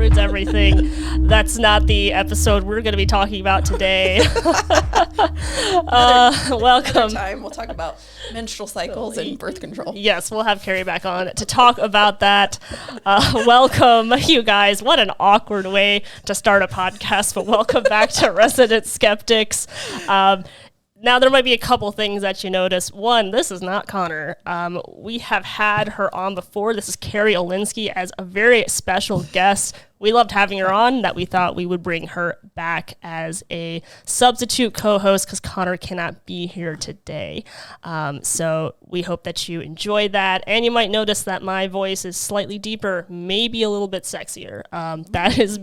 ruins everything. That's not the episode we're going to be talking about today. Welcome. Another time we'll talk about menstrual cycles and birth control. Yes, we'll have Carrie back on to talk about that. Welcome, you guys. What an awkward way to start a podcast, but welcome back to Resident Skeptics. Now, there might be a couple things that you notice. One, this is not Connor. We have had her on before. This is Carrie Olinski as a very special guest. We loved having her on, that we thought we would bring her back as a substitute co-host because Connor cannot be here today. So we hope that you enjoy that. And you might notice that my voice is slightly deeper, maybe a little bit sexier. That is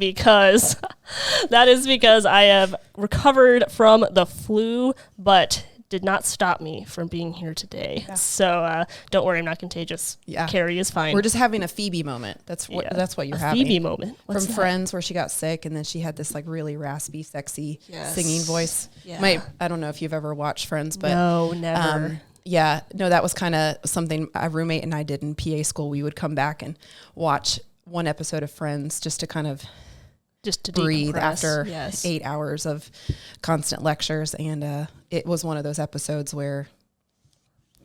because I have recovered from the flu, but did not stop me from being here today. Yeah. So don't worry, I'm not contagious. Yeah. Carrie is fine. We're just having a Phoebe moment. That's what you're having. Phoebe moment. What's from that? Friends, where she got sick and then she had this like really raspy, sexy singing voice. Yeah. I don't know if you've ever watched Friends, but no, never. That was kind of something a roommate and I did in PA school. We would come back and watch one episode of Friends just to kind of breathe after 8 hours of constant lectures. And it was one of those episodes where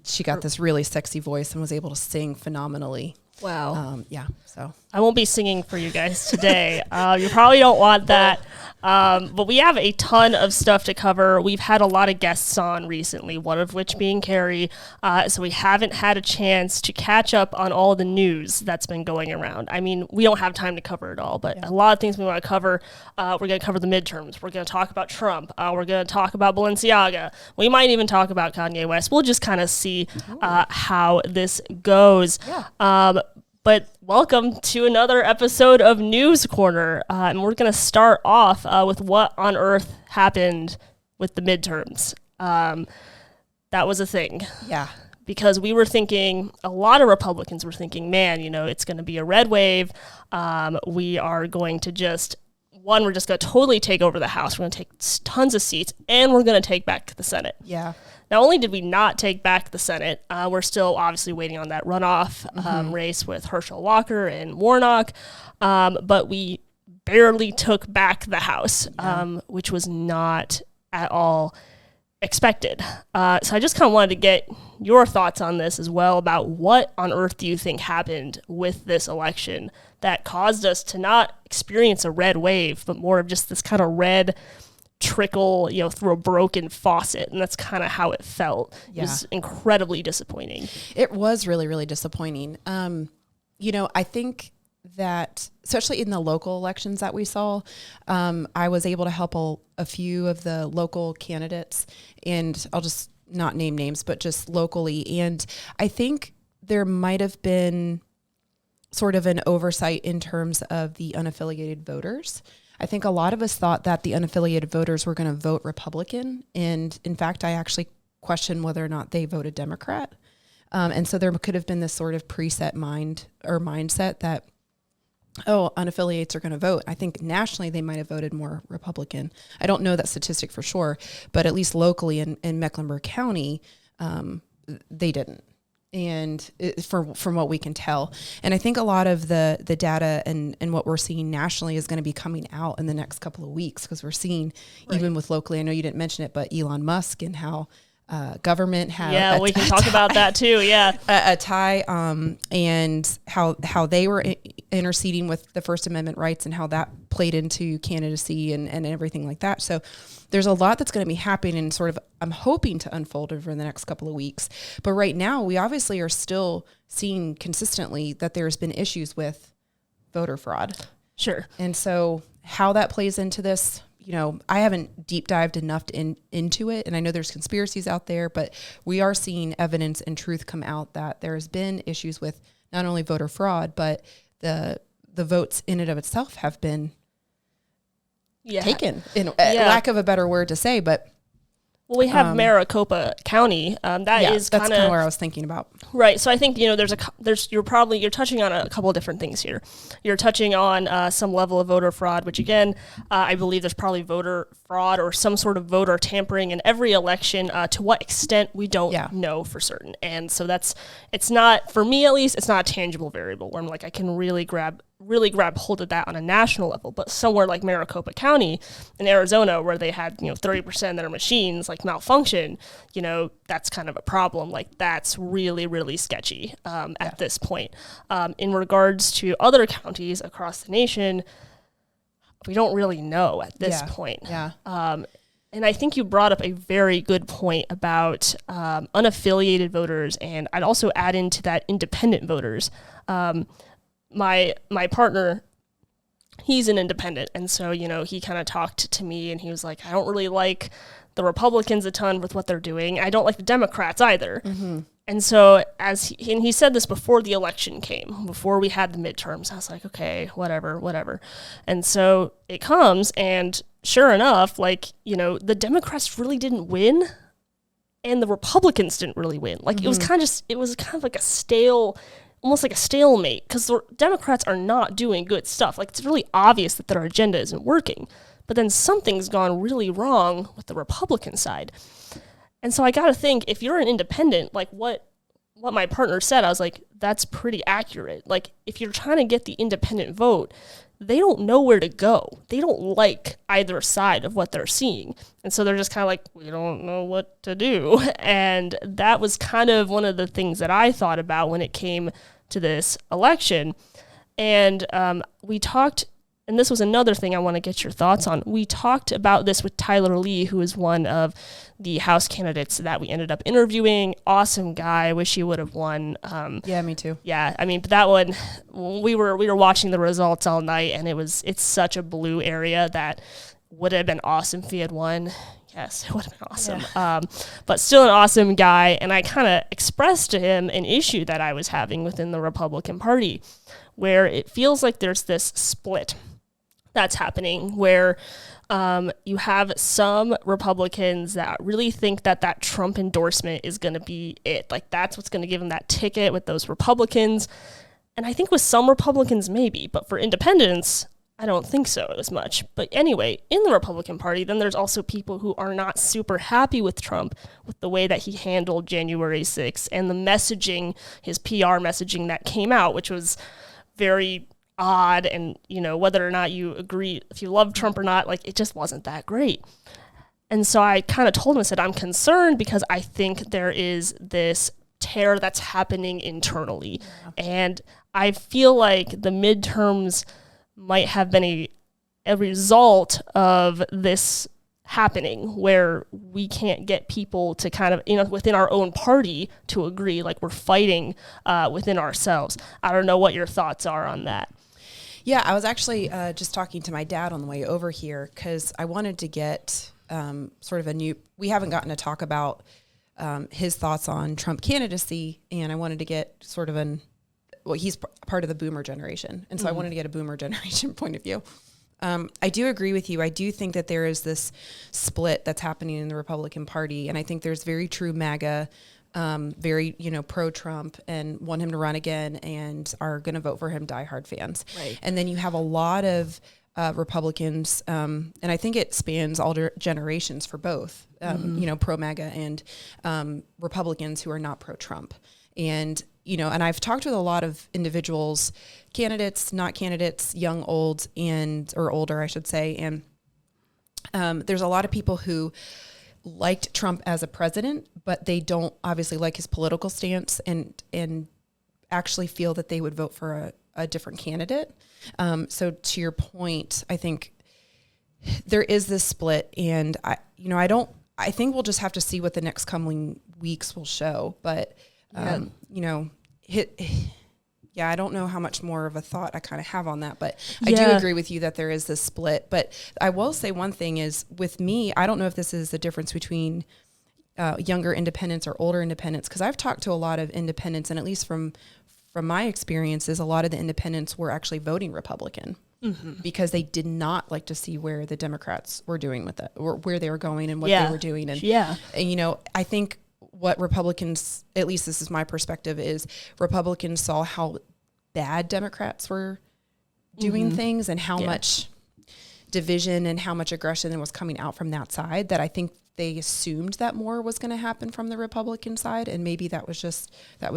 she got this really sexy voice and was able to sing phenomenally. Wow. So I won't be singing for you guys today. You probably don't want that. But we have a ton of stuff to cover. We've had a lot of guests on recently, one of which being Carrie. So we haven't had a chance to catch up on all the news that's been going around. I mean, we don't have time to cover it all, but a lot of things we want to cover. We're going to cover the midterms. We're going to talk about Trump. We're going to talk about Balenciaga. We might even talk about Kanye West. We'll just kind of see how this goes. Yeah. But welcome to another episode of News Corner. And we're going to start off with what on earth happened with the midterms. That was a thing. Yeah. Because we were thinking, a lot of Republicans were thinking, man, it's going to be a red wave. We are going to we're just going to totally take over the House. We're going to take tons of seats, and we're going to take back the Senate. Yeah. Not only did we not take back the Senate, we're still obviously waiting on that runoff race with Herschel Walker and Warnock, but we barely took back the House, which was not at all expected. So I just kind of wanted to get your thoughts on this as well, about what on earth do you think happened with this election that caused us to not experience a red wave, but more of just this kind of red trickle, through a broken faucet. And that's kind of how it felt. Yeah. It was incredibly disappointing. It was really, really disappointing. I think that, especially in the local elections that we saw, I was able to help a few of the local candidates, and I'll just not name names, but just locally. And I think there might have been sort of an oversight in terms of the unaffiliated voters. I think a lot of us thought that the unaffiliated voters were going to vote Republican. And in fact, I actually questioned whether or not they voted Democrat. And so there could have been this sort of preset mindset that, unaffiliates are going to vote. I think nationally they might have voted more Republican. I don't know that statistic for sure, but at least locally in Mecklenburg County, they didn't. And from what we can tell. And I think a lot of the data and what we're seeing nationally is going to be coming out in the next couple of weeks, because we're seeing, even with locally, I know you didn't mention it, but Elon Musk and how government have we can talk about that too. A tie and how they were interceding with the First Amendment rights and how that played into candidacy and everything like that. So there's a lot that's going to be happening and sort of, I'm hoping to unfold over the next couple of weeks. But right now we obviously are still seeing consistently that there's been issues with voter fraud. Sure. And so how that plays into this, I haven't deep dived enough into it, and I know there's conspiracies out there, but we are seeing evidence and truth come out that there's been issues with not only voter fraud, but the votes in and of itself have been taken, in lack of a better word to say, but Well, we have Maricopa County. That's kind of where I was thinking about. Right. So I think, you're touching on a couple of different things here. You're touching on some level of voter fraud, which again, I believe there's probably voter fraud or some sort of voter tampering in every election. To what extent, we don't know for certain. And so it's not, for me at least, it's not a tangible variable where I'm like, I can really grab really grabbed hold of that on a national level. But somewhere like Maricopa County in Arizona, where they had, 30% of their machines like malfunction, that's kind of a problem. Like that's really, really sketchy at this point. In regards to other counties across the nation, we don't really know at this point. Yeah. And I think you brought up a very good point about unaffiliated voters, and I'd also add into that independent voters. My partner, he's an independent, and so, he kind of talked to me, and he was like, I don't really like the Republicans a ton with what they're doing. I don't like the Democrats either. Mm-hmm. And so and he said this before the election came, before we had the midterms. I was like, okay, whatever. And so it comes, and sure enough, the Democrats really didn't win, and the Republicans didn't really win. Like it was kind of like a stale, almost like a stalemate, because the Democrats are not doing good stuff. Like it's really obvious that their agenda isn't working, but then something's gone really wrong with the Republican side. And so I got to think, if you're an independent, like what my partner said, I was like, that's pretty accurate. Like if you're trying to get the independent vote, they don't know where to go. They don't like either side of what they're seeing. And so they're just kind of like, we don't know what to do. And that was kind of one of the things that I thought about when it came to this election. And we talked, and this was another thing I want to get your thoughts on. We talked about this with Tyler Lee, who is one of the House candidates that we ended up interviewing. Awesome guy. Wish he would have won. Yeah, me too. Yeah, I mean, but that one, we were watching the results all night, and it's such a blue area that would have been awesome if he had won. Yes, it would have been awesome. Yeah. But still an awesome guy, and I kind of expressed to him an issue that I was having within the Republican Party, where it feels like there's this split that's happening where you have some Republicans that really think that Trump endorsement is going to be it. Like that's what's going to give them that ticket with those Republicans. And I think with some Republicans, maybe, but for independents, I don't think so as much. But anyway, in the Republican Party, then there's also people who are not super happy with Trump, with the way that he handled January 6th and the messaging, his PR messaging that came out, which was very odd, and whether or not you agree, if you love Trump or not, like it just wasn't that great. And so I kind of told him, I said, I'm concerned because I think there is this tear that's happening internally. Yeah. And I feel like the midterms might have been a result of this happening, where we can't get people to kind of, within our own party to agree, like we're fighting within ourselves. I don't know what your thoughts are on that. Yeah, I was actually just talking to my dad on the way over here because I wanted to get sort of we haven't gotten to talk about his thoughts on Trump candidacy, and I wanted to get sort of he's part of the boomer generation, and so I wanted to get a boomer generation point of view. I do agree with you. I do think that there is this split that's happening in the Republican Party, and I think there's very true MAGA, very, pro-Trump and want him to run again and are going to vote for him diehard fans. Right. And then you have a lot of Republicans, and I think it spans all generations for both, pro-MAGA and Republicans who are not pro-Trump. And, and I've talked with a lot of individuals, candidates, not candidates, young, old, or older, I should say. And there's a lot of people who liked Trump as a president, but they don't obviously like his political stance and actually feel that they would vote for a different candidate. So to your point, I think there is this split, and I think we'll just have to see what the next coming weeks will show. But, I don't know how much more of a thought I kind of have on that, but I do agree with you that there is this split. But I will say one thing is, with me, I don't know if this is the difference between younger independents or older independents, because I've talked to a lot of independents, and at least from my experiences, a lot of the independents were actually voting Republican because they did not like to see where the Democrats were doing with it, or where they were going and what they were doing. And I think what Republicans, at least this is my perspective, is Republicans saw how bad Democrats were doing things and how much division and how much aggression was coming out from that side, that I think they assumed that more was going to happen from the Republican side. And maybe that was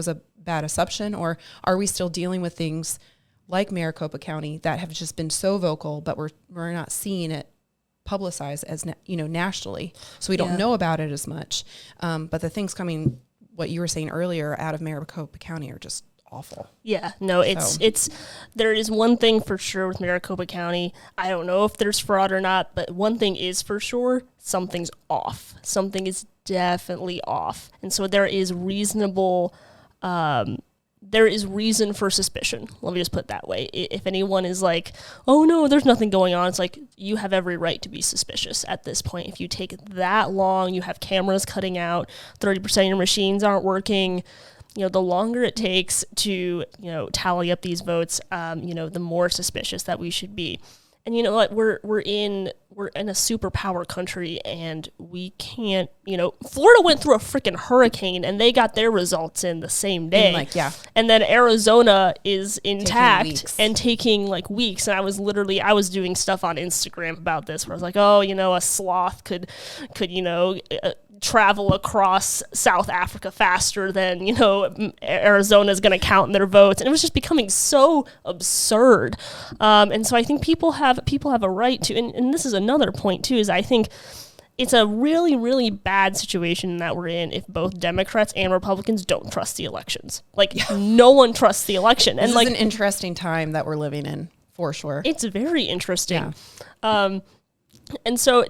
a bad assumption, or are we still dealing with things like Maricopa County that have just been so vocal, but we're not seeing it publicized as nationally, so we don't know about it as much. But the things coming, what you were saying earlier, out of Maricopa County are just awful. Yeah, no, it's there is one thing for sure with Maricopa County. I don't know if there's fraud or not, but one thing is for sure, something's off. Something is definitely off, and so there is reasonable. There is reason for suspicion. Let me just put it that way. If anyone is like, oh no, there's nothing going on, it's like, you have every right to be suspicious at this point. If you take that long, you have cameras cutting out, 30% of your machines aren't working, the longer it takes to, tally up these votes, the more suspicious that we should be. And you know what? We're in a superpower country, and we can't. Florida went through a freaking hurricane, and they got their results in the same day. And then Arizona is intact and taking weeks. And I was doing stuff on Instagram about this, where I was like, oh, a sloth could travel across South Africa faster than, Arizona's going to count their votes. And it was just becoming so absurd. And so I think people have a right to, and this is another point too, is I think it's a really, really bad situation that we're in if both Democrats and Republicans don't trust the elections. No one trusts the election. And this is an interesting time that we're living in, for sure. It's very interesting. Yeah. And so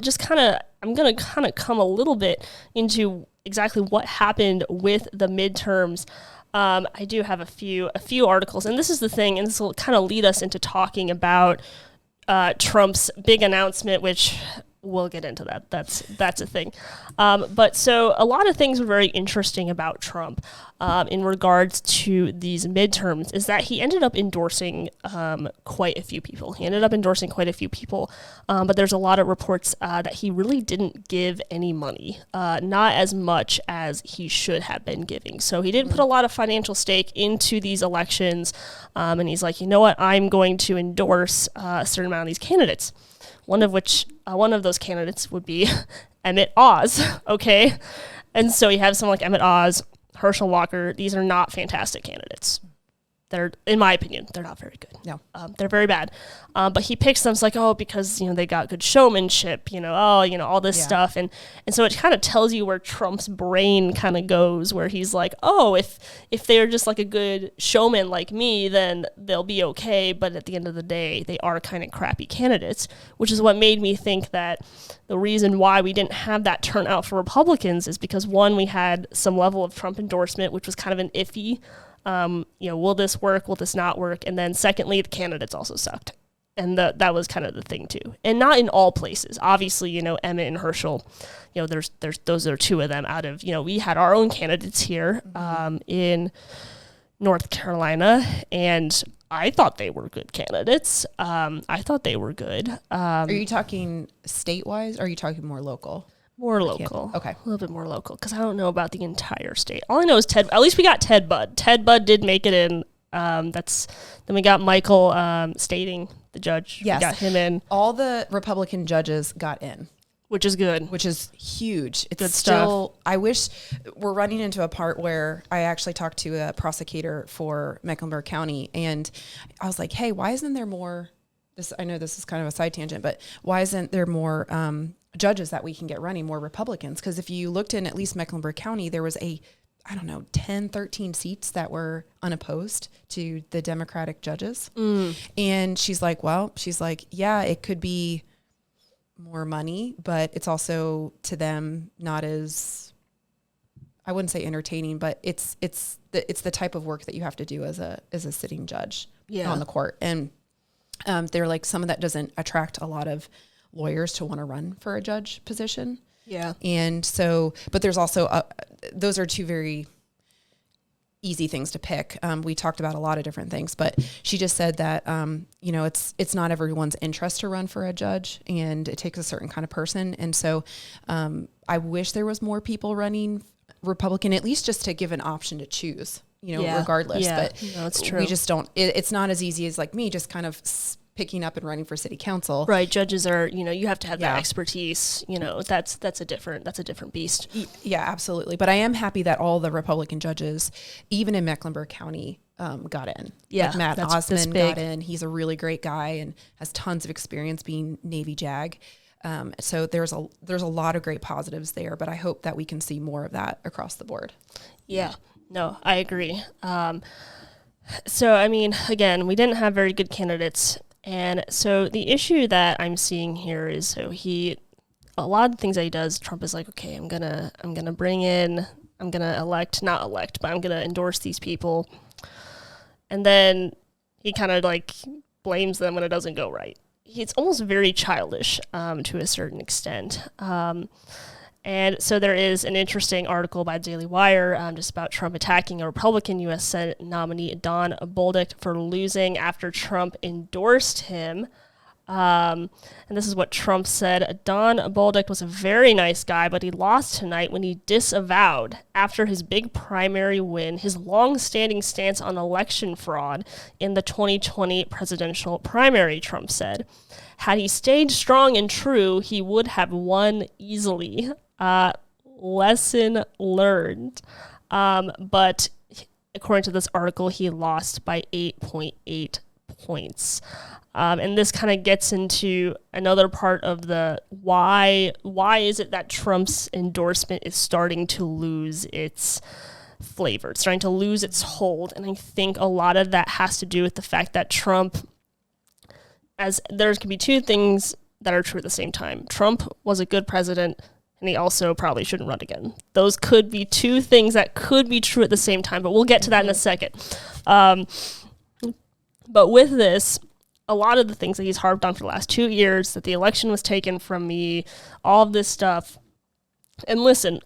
I'm going to come a little bit into exactly what happened with the midterms. I do have a few articles, and this is the thing, and this will kind of lead us into talking about Trump's big announcement, which we'll get into that. That's a thing. But so a lot of things were very interesting about Trump in regards to these midterms is that he ended up endorsing quite a few people. But there's a lot of reports that he really didn't give any money, not as much as he should have been giving. So he didn't put a lot of financial stake into these elections. And he's like, you know what, I'm going to endorse a certain amount of these candidates. One of those candidates would be Emmett Oz, okay? And so you have someone like Emmett Oz, Herschel Walker. These are not fantastic candidates. They're, in my opinion, they're not very good. No. They're very bad. But he picks them, it's like, because, they got good showmanship, all this stuff. And so it kind of tells you where Trump's brain kind of goes, where he's like, if they're just like a good showman like me, then they'll be okay. But at the end of the day, they are kind of crappy candidates, which is what made me think that the reason why we didn't have that turnout for Republicans is because, one, we had some level of Trump endorsement, which was kind of an iffy, will this work? Will this not work? And then secondly, the candidates also sucked. And that was kind of the thing too. And not in all places. Obviously, Emmett and Herschel, there's those are two of them out of, we had our own candidates here in North Carolina, and I thought they were good candidates. I thought they were good. Are you talking state-wise, or are you talking more local? More local. Okay. A little bit more local, because I don't know about the entire state. All I know is at least we got Ted Budd. Ted Budd did make it in. Then we got Michael Stating, the judge. Yes. We got him in. All the Republican judges got in. Which is good. Which is huge. It's good still, stuff. I wish we're running into a part where I actually talked to a prosecutor for Mecklenburg County, and I was like, hey, why isn't there more, I know this is kind of a side tangent, but why isn't there more judges that we can get running, more Republicans? Because if you looked in at least Mecklenburg County, there was 10, 13 seats that were unopposed to the Democratic judges. And she's like, yeah, it could be more money, but it's also to them not as, I wouldn't say entertaining, but it's the type of work that you have to do as a sitting judge on the court. And they're like, some of that doesn't attract a lot of lawyers to want to run for a judge position. Yeah. And so, but there's also, those are two very easy things to pick. We talked about a lot of different things, but she just said that, it's not everyone's interest to run for a judge, and it takes a certain kind of person. And so, I wish there was more people running Republican, at least just to give an option to choose, regardless, but it's true. We just don't, it's not as easy as like me just kind of picking up and running for city council. Right. Judges are, you have to have that expertise, that's a different beast. Yeah, absolutely. But I am happy that all the Republican judges, even in Mecklenburg County, got in. Yeah, like Matt that's Osman big. got in. He's a really great guy and has tons of experience being Navy JAG. So there's a lot of great positives there, but I hope that we can see more of that across the board. Yeah, no, I agree. So, I mean, again, we didn't have very good candidates. And so the issue that I'm seeing here is a lot of the things that he does, Trump is like, okay, I'm gonna endorse these people. And then he kind of like blames them when it doesn't go right. It's almost very childish to a certain extent. And so there is an interesting article by Daily Wire just about Trump attacking a Republican U.S. Senate nominee, Don Bolduc, for losing after Trump endorsed him. And this is what Trump said. Don Bolduc was a very nice guy, but he lost tonight when he disavowed, after his big primary win, his long-standing stance on election fraud in the 2020 presidential primary, Trump said. Had he stayed strong and true, he would have won easily. Lesson learned. But according to this article, he lost by 8.8 points. And this kind of gets into another part of the why is it that Trump's endorsement is starting to lose its flavor. It's starting to lose its hold. And I think a lot of that has to do with the fact that Trump, as there can be two things that are true at the same time. Trump was a good president, and he also probably shouldn't run again. Those could be two things that could be true at the same time, but we'll get to that in a second. But with this, a lot of the things that he's harped on for the last 2 years, that the election was taken from me, all of this stuff. And listen,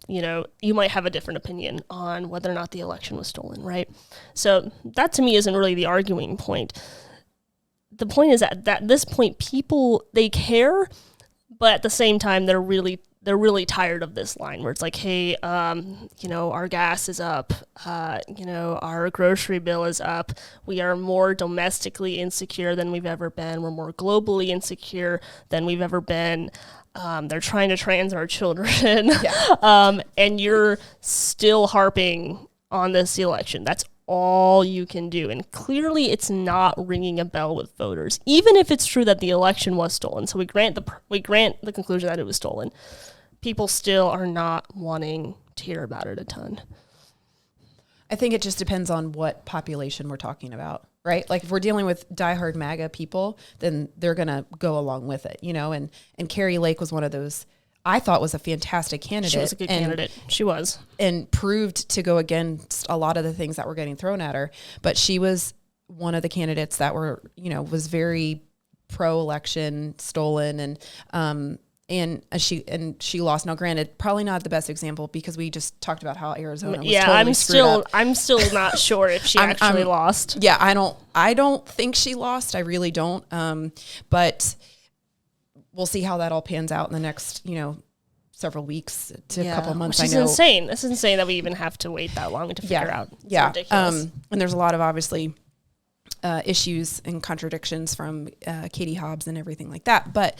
you might have a different opinion on whether or not the election was stolen, right? So that to me isn't really the arguing point. The point is that at this point, people, they care, but at the same time, they're really tired of this line where it's like, hey, our gas is up, our grocery bill is up. We are more domestically insecure than we've ever been. We're more globally insecure than we've ever been. They're trying to trans our children. Yeah. And you're still harping on this election. That's all you can do. And clearly it's not ringing a bell with voters, even if it's true that the election was stolen. So we grant the conclusion that it was stolen. People still are not wanting to hear about it a ton. I think it just depends on what population we're talking about, right? Like if we're dealing with diehard MAGA people, then they're going to go along with it, and Carrie Lake was one of those, I thought was a fantastic candidate. She was a good candidate. She was. And proved to go against a lot of the things that were getting thrown at her. But she was one of the candidates that were, was very pro-election, stolen, and she lost. Now, granted, probably not the best example because we just talked about how Arizona was totally screwed up. I'm still not sure if she actually lost. Yeah, I don't think she lost. I really don't. But we'll see how that all pans out in the next, several weeks to a couple of months. Which is insane. This is insane that we even have to wait that long to figure out. It's ridiculous. And there's a lot of obviously issues and contradictions from Katie Hobbs and everything like that. But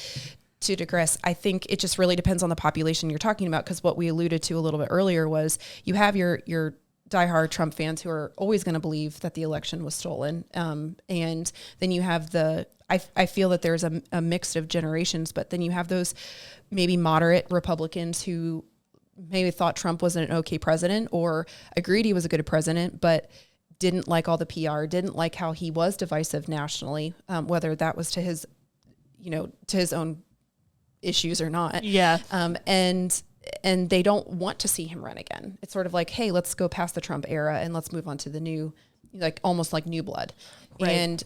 to digress, I think it just really depends on the population you're talking about, because what we alluded to a little bit earlier was you have your diehard Trump fans who are always going to believe that the election was stolen. And then you have I feel that there's a mix of generations, but then you have those maybe moderate Republicans who maybe thought Trump was an okay president or agreed he was a good president, but didn't like all the PR, didn't like how he was divisive nationally, whether that was to his own issues or not. Yeah. And they don't want to see him run again. It's sort of like, hey, let's go past the Trump era and let's move on to the new, almost like new blood. Right. And,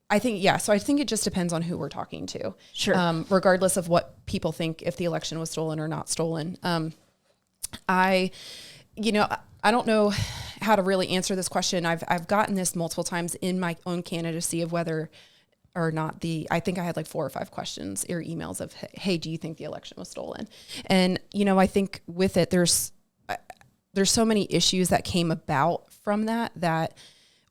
I think, so I think it just depends on who we're talking to. Sure. Regardless of what people think, if the election was stolen or not stolen. I don't know how to really answer this question. I've gotten this multiple times in my own candidacy of whether or not I think I had like 4 or 5 questions or emails of, hey, do you think the election was stolen? And, I think with it, there's so many issues that came about from that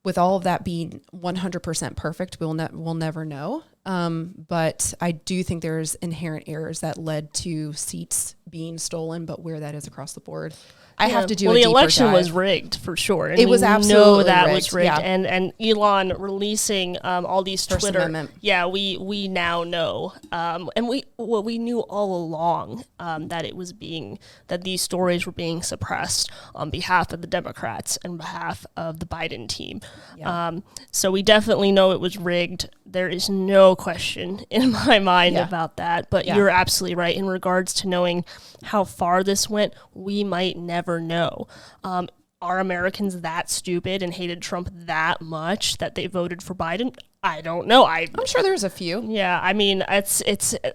with all of that being 100% perfect, we'll never know. But I do think there's inherent errors that led to seats being stolen, but where that is across the board, I have to do a the deeper election dive. was rigged for sure. And It was we absolutely know that rigged, was rigged. yeah. And Elon releasing all these First Twitter. Amendment. Yeah, we now know. And we knew all along that it was that these stories were being suppressed on behalf of the Democrats and behalf of the Biden team. Yeah. So we definitely know it was rigged. There is no question in my mind Yeah. about that. But Yeah. you're absolutely right in regards to knowing how far this went. We might never know. Are Americans that stupid and hated Trump that much that they voted for Biden? I don't know. I'm sure there's a few. Yeah, I mean, it's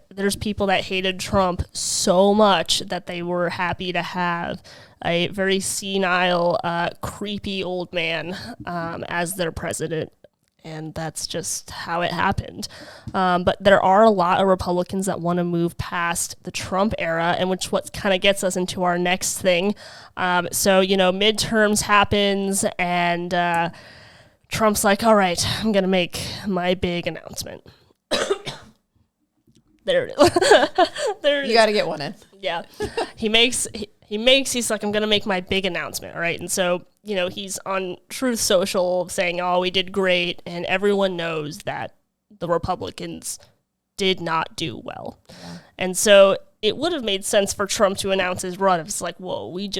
there's people that hated Trump so much that they were happy to have a very senile, creepy old man as their president. And that's just how it happened. But there are a lot of Republicans that want to move past the Trump era, and what kind of gets us into our next thing. So, midterms happens, and Trump's like, all right, I'm going to make my big announcement. There it is. There it You got to get one in. Yeah. He's like, I'm going to make my big announcement. All right. And so, he's on Truth Social saying, oh, we did great. And everyone knows that the Republicans did not do well. Yeah. And so it would have made sense for Trump to announce his run. It's like, whoa, we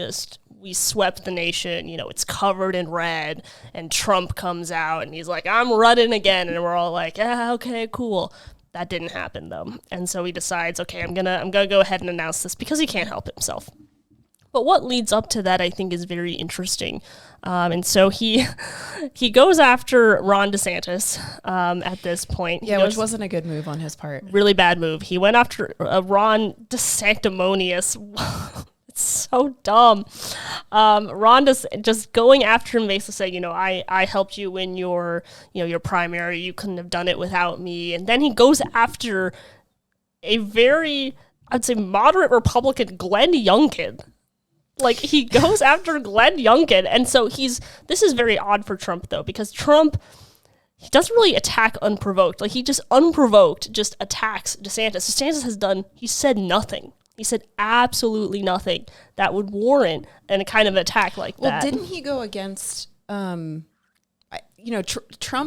swept the nation. It's covered in red. And Trump comes out and he's like, I'm running again. And we're all like, okay, cool. That didn't happen though. And so he decides, okay, I'm gonna go ahead and announce this because he can't help himself. But what leads up to that, I think, is very interesting. And so he goes after Ron DeSantis at this point. Yeah, which wasn't a good move on his part. Really bad move. He went after Ron DeSanctimonious. It's so dumb. Ron just going after him, basically saying, I helped you win your primary. You couldn't have done it without me. And then he goes after a very, I'd say, moderate Republican, Glenn Youngkin. Like, he goes after Glenn Youngkin. And so this is very odd for Trump, though, because Trump, he doesn't really attack unprovoked. Like, he just unprovoked just attacks DeSantis. He said nothing. He said absolutely nothing that would warrant a kind of attack like that. Well, didn't he go against, Trump,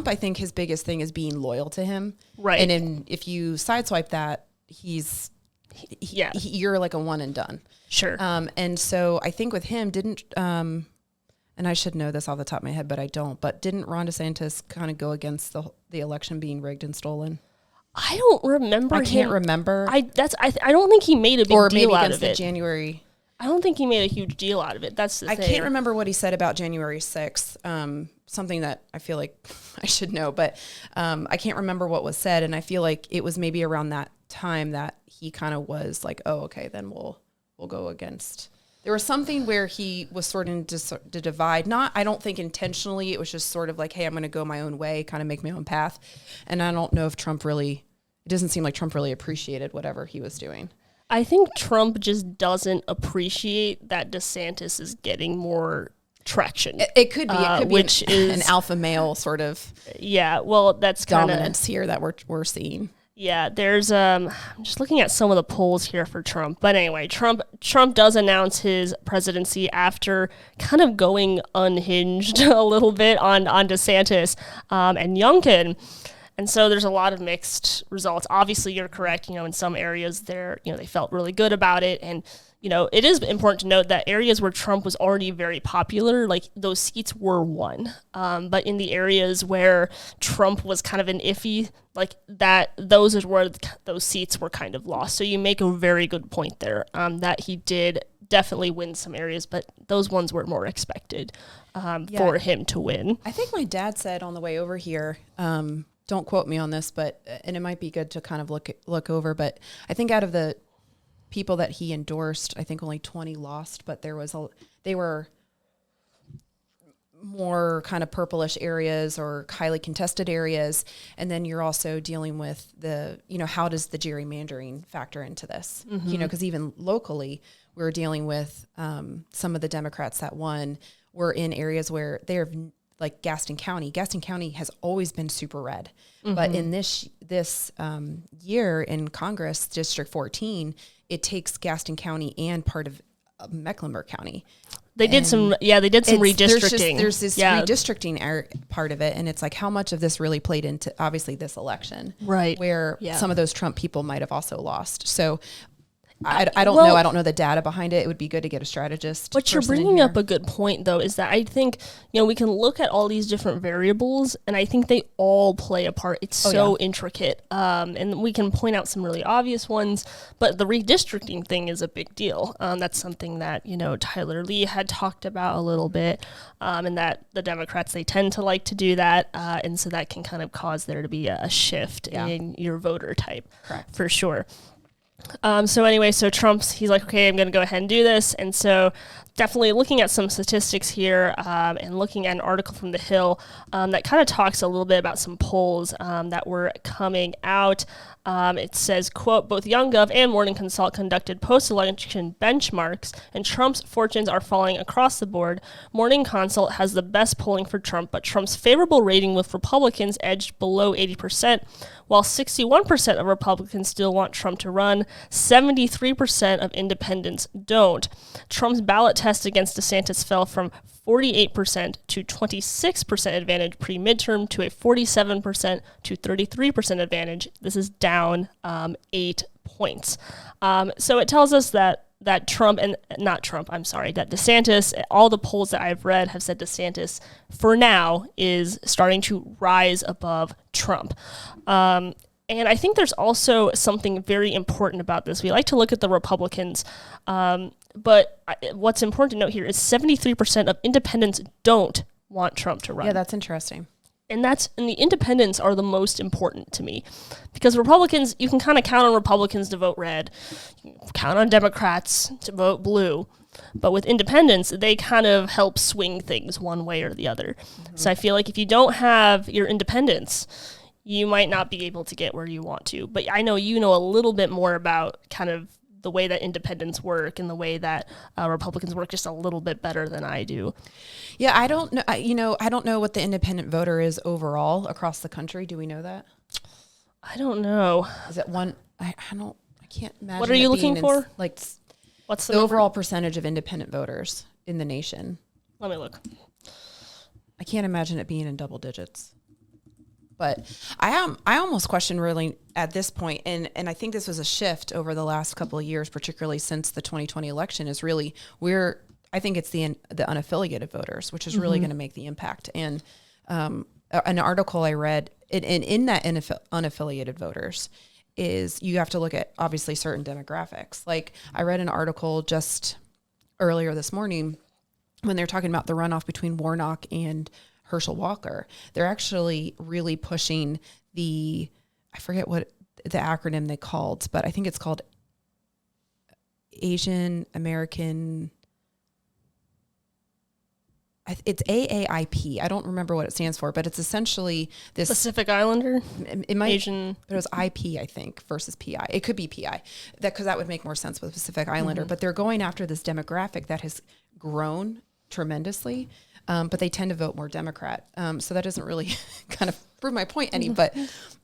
I think his biggest thing is being loyal to him. Right. And if you sideswipe that, you're like a one and done. Sure. And so I think with him, and I should know this off the top of my head, but I don't, but didn't Ron DeSantis kind of go against the election being rigged and stolen? I don't remember. I can't remember. I don't think he made a big deal out of it. Or maybe against the January. I don't think he made a huge deal out of it. That's the thing. I can't remember what he said about January 6th. Something that I feel like I should know, but I can't remember what was said. And I feel like it was maybe around that time that he kind of was like, oh, okay, then we'll go against. There was something where he was sort of to divide. Not, I don't think intentionally. It was just sort of like, hey, I'm going to go my own way, kind of make my own path. And I don't know if it doesn't seem like Trump really appreciated whatever he was doing. I think Trump just doesn't appreciate that DeSantis is getting more traction. It could be. It could be which is an alpha male sort of. Yeah. Well, that's dominance here that we're seeing. Yeah, there's I'm just looking at some of the polls here for Trump. But anyway, Trump does announce his presidency after kind of going unhinged a little bit on DeSantis and Youngkin. And so there's a lot of mixed results. Obviously, you're correct. In some areas they felt really good about it. And, it is important to note that areas where Trump was already very popular, like those seats were won. But in the areas where Trump was kind of an iffy, like that, those is where those seats were kind of lost. So you make a very good point there that he did definitely win some areas, but those ones were more expected for him to win. I think my dad said on the way over here, don't quote me on this, and it might be good to kind of look over, but I think out of the people that he endorsed, I think only 20 lost, but they were more kind of purplish areas or highly contested areas. And then you're also dealing with how does the gerrymandering factor into this? Mm-hmm. Because even locally, we're dealing with some of the Democrats that won were in areas where they're like Gaston County has always been super red. But in this year in Congress, District 14, it takes Gaston County and part of Mecklenburg County. They did some redistricting. There's this redistricting part of it, and it's like how much of this really played into obviously this election, right? Where some of those Trump people might have also lost. So I don't know. I don't know the data behind it. It would be good to get a strategist. But you're bringing up a good point, though, is that I think, we can look at all these different variables, and I think they all play a part. It's so intricate. And we can point out some really obvious ones, but the redistricting thing is a big deal. That's something that, Tyler Lee had talked about a little bit, and that the Democrats, they tend to like to do that. And so that can kind of cause there to be a shift in your voter type. Correct. For sure. So Trump's, he's like, okay, I'm going to go ahead and do this. And so definitely looking at some statistics here and looking at an article from The Hill that kind of talks a little bit about some polls that were coming out. It says, quote, both YoungGov and Morning Consult conducted post-election benchmarks, and Trump's fortunes are falling across the board. Morning Consult has the best polling for Trump, but Trump's favorable rating with Republicans edged below 80%, while 61% of Republicans still want Trump to run. 73% of independents don't. Trump's ballot test against DeSantis fell from 48% to 26% advantage pre-midterm to a 47% to 33% advantage. This is down 8 points. So it tells us that that DeSantis, all the polls that I've read have said DeSantis, for now, is starting to rise above Trump. And I think there's also something very important about this. We like to look at the Republicans, but what's important to note here is 73% of independents don't want Trump to run. Yeah, that's interesting. And the independents are the most important to me, because Republicans, you can kind of count on Republicans to vote red, you can count on Democrats to vote blue, but with independents, they kind of help swing things one way or the other. Mm-hmm. So I feel like if you don't have your independents, you might not be able to get where you want to. But I know you know a little bit more about kind of the way that independents work and the way that Republicans work just a little bit better than I do. Yeah, I don't know. I don't know what the independent voter is overall across the country. Do we know that? I don't know. Is it one? I can't imagine. What are you looking for? What's the overall percentage of independent voters in the nation? Let me look. I can't imagine it being in double digits. But I almost question really at this point, and I think this was a shift over the last couple of years, particularly since the 2020 election, is really I think it's the unaffiliated voters, which is really going to make the impact. And an article I read in that unaffiliated voters is you have to look at obviously certain demographics. Like I read an article just earlier this morning when they're talking about the runoff between Warnock and Herschel Walker. They're actually really pushing I forget what the acronym they called, but I think it's called Asian American, it's AAIP. I don't remember what it stands for, but it's essentially this Pacific Islander. It might, Asian. It was IP, I think, versus PI. It could be PI, because that would make more sense with Pacific Islander. But they're going after this demographic that has grown tremendously. But they tend to vote more Democrat. So that doesn't really kind of prove my point any. But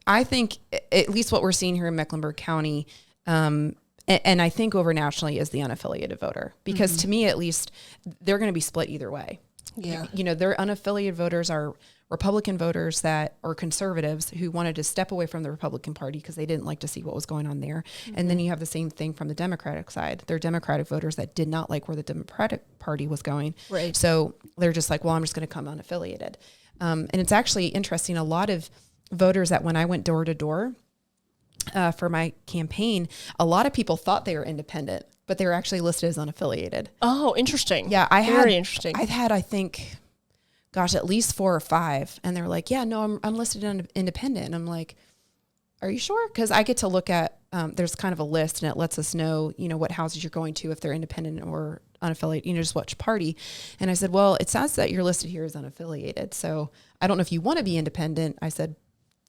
I think at least what we're seeing here in Mecklenburg County, and I think over nationally, is the unaffiliated voter. Because to me, at least, they're going to be split either way. Yeah. Their unaffiliated voters are Republican voters or conservatives who wanted to step away from the Republican Party because they didn't like to see what was going on there. And then you have the same thing from the Democratic side. They're Democratic voters that did not like where the Democratic Party was going. Right. So they're just like, well, I'm just going to come unaffiliated. And it's actually interesting. A lot of voters that when I went door to door for my campaign, a lot of people thought they were independent, but they were actually listed as unaffiliated. Oh, interesting. Yeah. Very interesting. I've had, I think, at least 4 or 5. And they're like, yeah, no, I'm listed independent. And I'm like, are you sure? Because I get to look at, there's kind of a list and it lets us know, what houses you're going to, if they're independent or unaffiliated, just which party. And I said, well, it says that you're listed here as unaffiliated. So I don't know if you want to be independent. I said,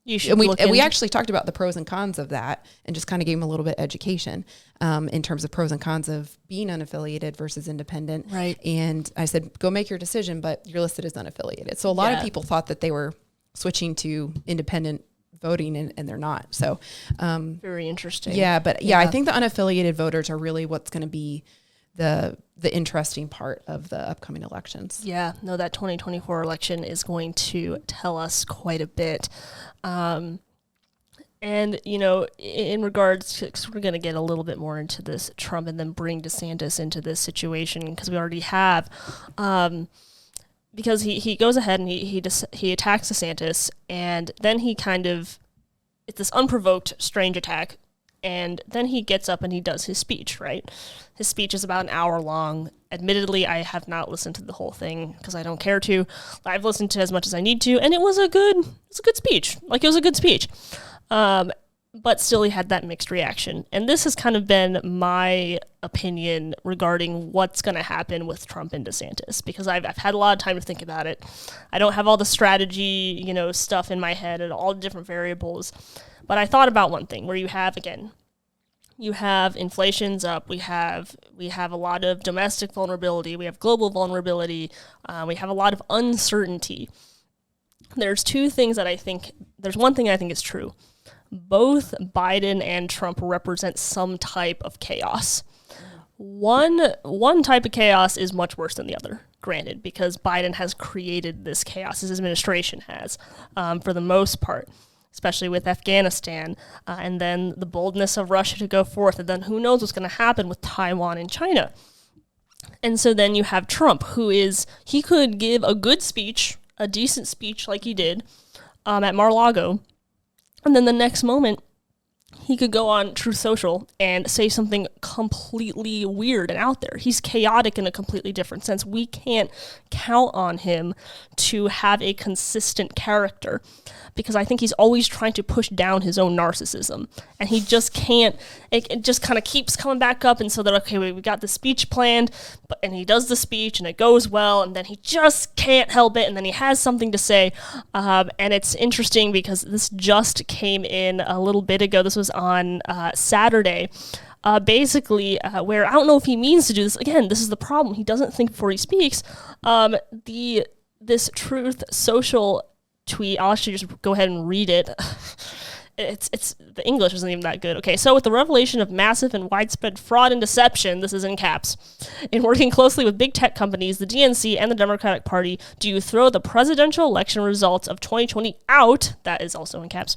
You should and we actually talked about the pros and cons of that and just kind of gave them a little bit of education in terms of pros and cons of being unaffiliated versus independent. Right. And I said, go make your decision, but you're listed as unaffiliated. So a lot of people thought that they were switching to independent voting and they're not. So very interesting. Yeah, but I think the unaffiliated voters are really what's going to be the interesting part of the upcoming elections. Yeah, no, that 2024 election is going to tell us quite a bit. And, you know, in regards to, cause we're going to get a little bit more into this Trump and then bring DeSantis into this situation because we already have, because he goes ahead and he attacks DeSantis, and then he kind of, it's this unprovoked, strange attack. And then he gets up and he does his speech, right? His speech is about an hour long. Admittedly, I have not listened to the whole thing because I don't care to. I've listened to as much as I need to, and it was a good speech. Like, it was a good speech. But still, he had that mixed reaction. And this has kind of been my opinion regarding what's going to happen with Trump and DeSantis, because I've had a lot of time to think about it. I don't have all the strategy, you know, stuff in my head and all the different variables. But I thought about one thing where you have inflation's up, we have a lot of domestic vulnerability, we have global vulnerability, we have a lot of uncertainty. There's one thing I think is true. Both Biden and Trump represent some type of chaos. One type of chaos is much worse than the other, granted, because Biden has created this chaos, his administration has, for the most part, especially with Afghanistan, and then the boldness of Russia to go forth, and then who knows what's going to happen with Taiwan and China. And so then you have Trump, he could give a good speech, a decent speech like he did at Mar-a-Lago, and then the next moment, he could go on Truth Social and say something completely weird and out there. He's chaotic in a completely different sense. We can't count on him to have a consistent character because I think he's always trying to push down his own narcissism. And he just can't, it just kind of keeps coming back up. And so they're okay, we got the speech planned, and he does the speech and it goes well, and then he just can't help it. And then he has something to say. And it's interesting because this just came in a little bit ago. This was on Saturday, where I don't know if he means to do this. Again, this is the problem. He doesn't think before he speaks. This Truth Social tweet, I'll actually just go ahead and read it. It's the English isn't even that good. Okay, so with the revelation of massive and widespread fraud and deception, this is in caps, in working closely with big tech companies, the DNC, and the Democratic Party, do you throw the presidential election results of 2020 out, that is also in caps,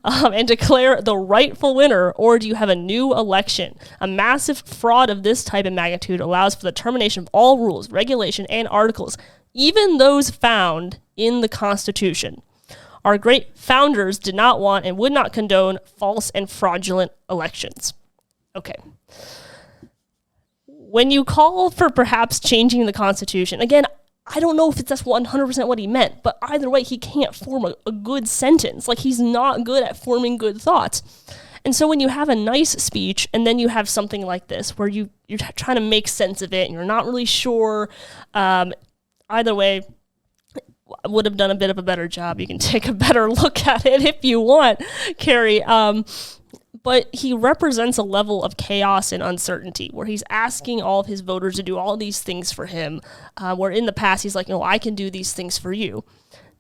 and declare the rightful winner, or do you have a new election? A massive fraud of this type and magnitude allows for the termination of all rules, regulation, and articles, even those found in the Constitution. Our great founders did not want and would not condone false and fraudulent elections. Okay. When you call for perhaps changing the Constitution, again, I don't know if that's 100% what he meant, but either way, he can't form a good sentence. Like, he's not good at forming good thoughts. And so when you have a nice speech and then you have something like this where you're trying to make sense of it and you're not really sure, either way, would have done a bit of a better job. You can take a better look at it if you want, Carrie. But he represents a level of chaos and uncertainty where he's asking all of his voters to do all these things for him, where in the past he's like, no, I can do these things for you.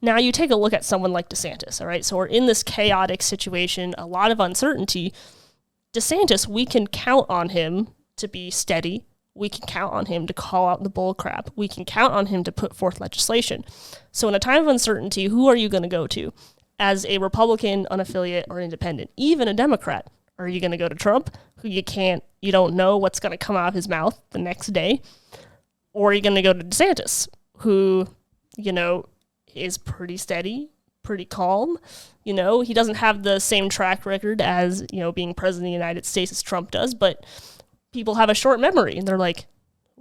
Now you take a look at someone like DeSantis, all right? So we're in this chaotic situation, a lot of uncertainty. DeSantis, we can count on him to be steady. We can count on him to call out the bull crap. We can count on him to put forth legislation. So in a time of uncertainty, who are you going to go to? As a Republican, unaffiliate, or independent, even a Democrat? Are you going to go to Trump, who you don't know what's going to come out of his mouth the next day? Or are you going to go to DeSantis, who, is pretty steady, pretty calm? He doesn't have the same track record as, being president of the United States as Trump does, but people have a short memory and they're like,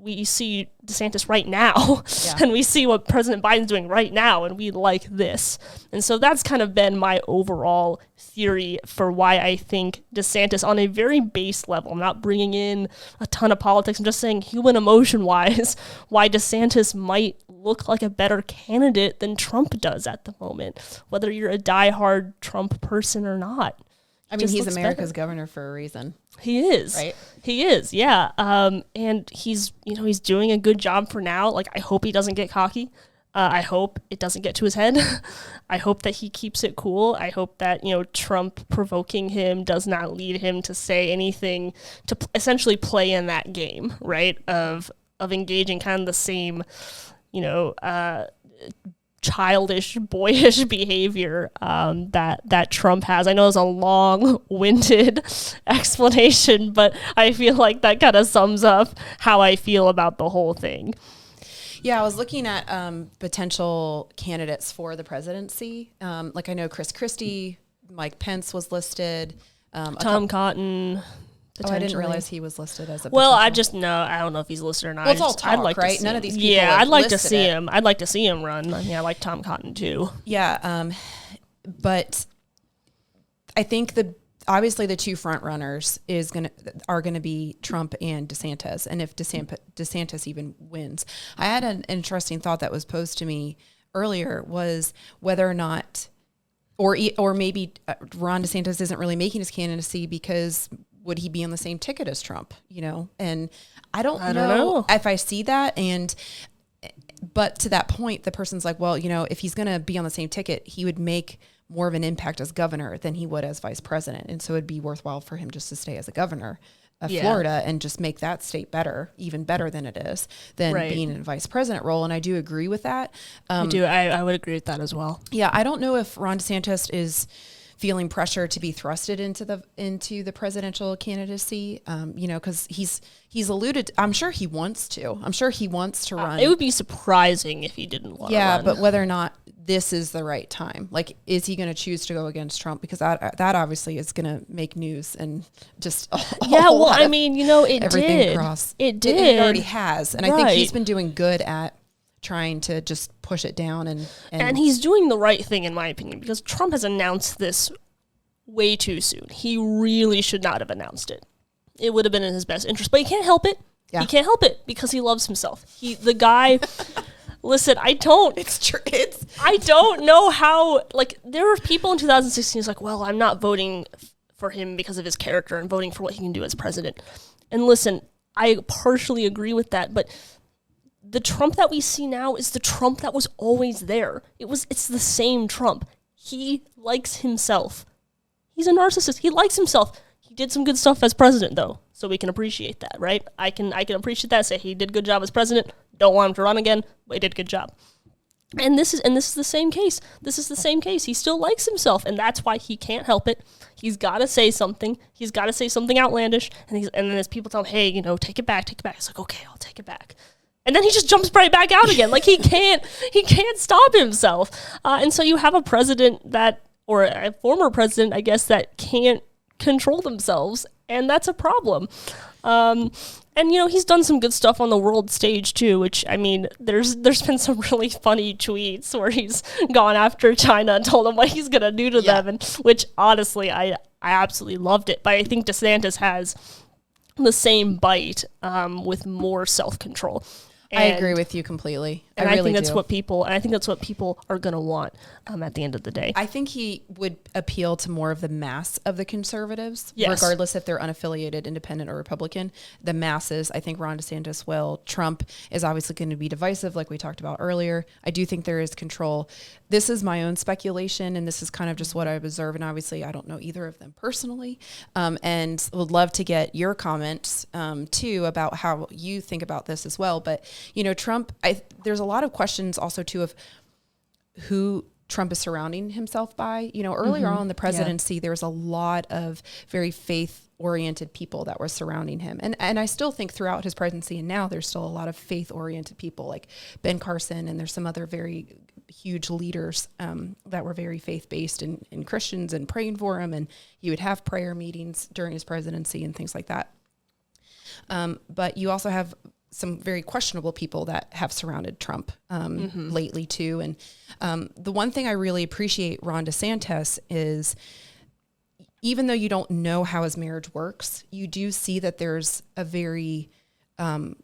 we see DeSantis right now and we see what President Biden's doing right now, and we like this. And so that's kind of been my overall theory for why I think DeSantis, on a very base level, I'm not bringing in a ton of politics, I'm just saying human emotion wise, why DeSantis might look like a better candidate than Trump does at the moment, whether you're a diehard Trump person or not. I mean, he's America's governor for a reason. He is. Right? He is, yeah. And he's doing a good job for now. Like, I hope he doesn't get cocky. I hope it doesn't get to his head. I hope that he keeps it cool. I hope that, Trump provoking him does not lead him to say anything to essentially play in that game, right? Of engaging kind of the same, childish, boyish behavior that Trump has. I know it's a long-winded explanation, but I feel like that kind of sums up how I feel about the whole thing. Yeah, I was looking at potential candidates for the presidency. Like I know Chris Christie, Mike Pence was listed. Tom Cotton. Oh, I didn't realize he was listed as a Well, I don't know if he's listed or not. Well, it's all talk, right? None of these people I'd like to see it. him. I'd like to see him run. I mean, I like Tom Cotton too. Yeah, but I think obviously the two front runners are gonna be Trump and DeSantis, and if DeSantis even wins, I had an interesting thought that was posed to me earlier, was whether or not, or maybe Ron DeSantis isn't really making his candidacy because would he be on the same ticket as Trump? And I don't know if I see that. But to that point, the person's like, well, if he's going to be on the same ticket, he would make more of an impact as governor than he would as vice president. And so it'd be worthwhile for him just to stay as a governor of Florida and just make that state better, even better than it is, than being in a vice president role. And I do agree with that. I do. I would agree with that as well. Yeah. I don't know if Ron DeSantis is feeling pressure to be thrusted into the presidential candidacy, because he's alluded. I'm sure he wants to. I'm sure he wants to run. It would be surprising if he didn't want to run. Yeah, but whether or not this is the right time, like, is he going to choose to go against Trump? Because that obviously is going to make news and just I mean, it everything did. Cross. It did. It already has, and I think he's been doing good at trying to just push it down and he's doing the right thing, in my opinion, because Trump has announced this way too soon. He really should not have announced it. It would have been in his best interest, but he can't help it. Yeah. He can't help it because he loves himself. The guy listen, it's true. I don't know how, like, there were people in 2016 who's like, well, I'm not voting for him because of his character and voting for what he can do as president. And listen, I partially agree with that, but the Trump that we see now is the Trump that was always there. It's the same Trump. He likes himself. He's a narcissist. He likes himself. He did some good stuff as president, though, so we can appreciate that, right? I can appreciate that. Say he did a good job as president. Don't want him to run again, but he did a good job. And this is the same case. This is the same case. He still likes himself, and that's why he can't help it. He's got to say something. He's got to say something outlandish, and then as people tell him, hey, take it back. It's like, okay, I'll take it back. And then he just jumps right back out again. Like, he can't stop himself. And so you have a president or a former president, I guess, that can't control themselves, and that's a problem. And he's done some good stuff on the world stage too, which, I mean, there's been some really funny tweets where he's gone after China and told them what he's gonna do to them, and which honestly I absolutely loved it. But I think DeSantis has the same bite with more self-control. I agree with you completely. And I think that's what people are going to want at the end of the day. I think he would appeal to more of the mass of the conservatives, regardless if they're unaffiliated, independent, or Republican. The masses, I think Ron DeSantis will. Trump is obviously going to be divisive, like we talked about earlier. I do think there is control. This is my own speculation, and this is kind of just what I observe. And obviously, I don't know either of them personally, and would love to get your comments too about how you think about this as well. But Trump, there's a lot of questions also too of who Trump is surrounding himself by. Earlier on in the presidency, there was a lot of very faith-oriented people that were surrounding him. And I still think throughout his presidency and now there's still a lot of faith-oriented people like Ben Carson, and there's some other very huge leaders that were very faith-based and Christians and praying for him. And he would have prayer meetings during his presidency and things like that. But you also have some very questionable people that have surrounded Trump lately too. And the one thing I really appreciate Ron DeSantis is, even though you don't know how his marriage works, you do see that there's a very, from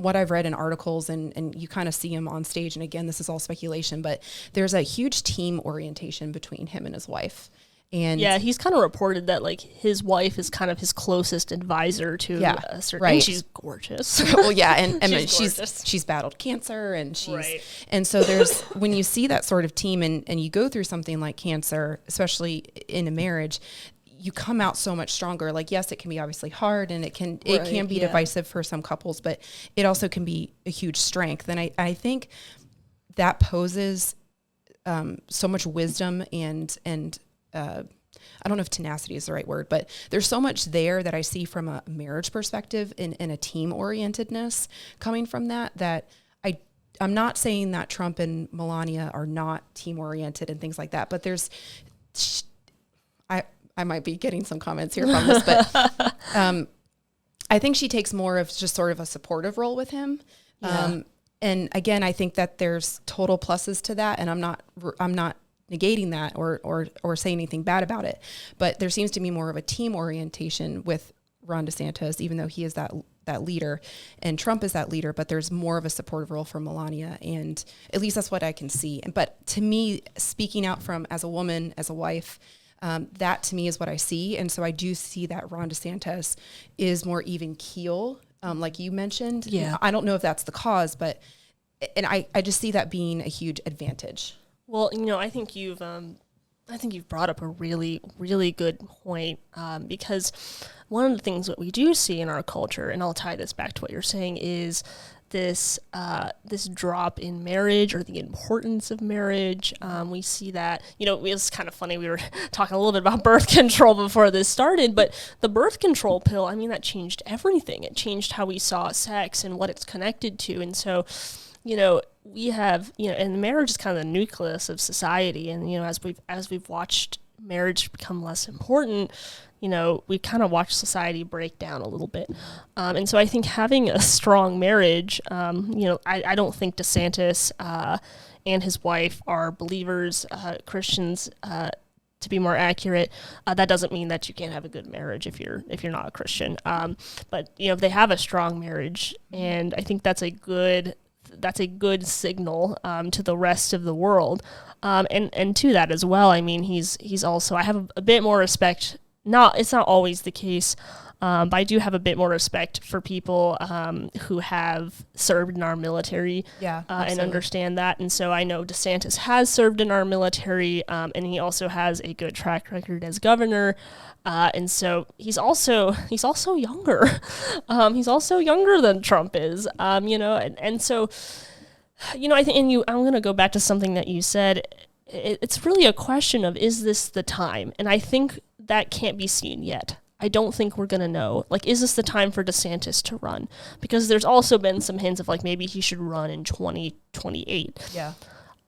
what I've read in articles and you kind of see him on stage, and again, this is all speculation, but there's a huge team orientation between him and his wife. And yeah, he's kind of reported that like his wife is kind of his closest advisor to a certain, right. And she's gorgeous. Well, yeah. And she's she's battled cancer, and right. and so there's, when you see that sort of team and you go through something like cancer, especially in a marriage, you come out so much stronger. Like, yes, it can be obviously hard, and it can be divisive for some couples, but it also can be a huge strength. And I think that poses so much wisdom and I don't know if tenacity is the right word, but there's so much there that I see from a marriage perspective and a team orientedness coming from that I'm not saying that Trump and Melania are not team oriented and things like that, but I might be getting some comments here from this, but I think she takes more of just sort of a supportive role with him. Yeah. And again, I think that there's total pluses to that, and I'm not negating that or saying anything bad about it, but there seems to be more of a team orientation with Ron DeSantis, even though he is that leader and Trump is that leader, but there's more of a supportive role for Melania, and at least that's what I can see. But to me, speaking out from as a woman, as a wife, that to me is what I see. And so I do see that Ron DeSantis is more even keel, like you mentioned. Yeah. I don't know if that's the cause, but I just see that being a huge advantage. Well, I think you've brought up a really, really good point, because one of the things that we do see in our culture, and I'll tie this back to what you're saying, is this drop in marriage, or the importance of marriage. We see that, it was kind of funny. We were talking a little bit about birth control before this started, but the birth control pill, that changed everything. It changed how we saw sex and what it's connected to. And so, we have, and marriage is kind of the nucleus of society. And, as we've watched marriage become less important, we kind of watch society break down a little bit. And so I think having a strong marriage, I don't think DeSantis and his wife are believers, Christians, to be more accurate. That doesn't mean that you can't have a good marriage if you're not a Christian. But they have a strong marriage, and I think that's a good signal to the rest of the world, and to that as well. He's also, I have a bit more respect. It's not always the case, but I do have a bit more respect for people who have served in our military, and understand that. And so I know DeSantis has served in our military, and he also has a good track record as governor. And so he's also younger. He's also younger than Trump is, and so, I think, I'm going to go back to something that you said. It's really a question of, is this the time? And I think that can't be seen yet. I don't think we're going to know. Like, is this the time for DeSantis to run? Because there's also been some hints of, like, maybe he should run in 2028. Yeah.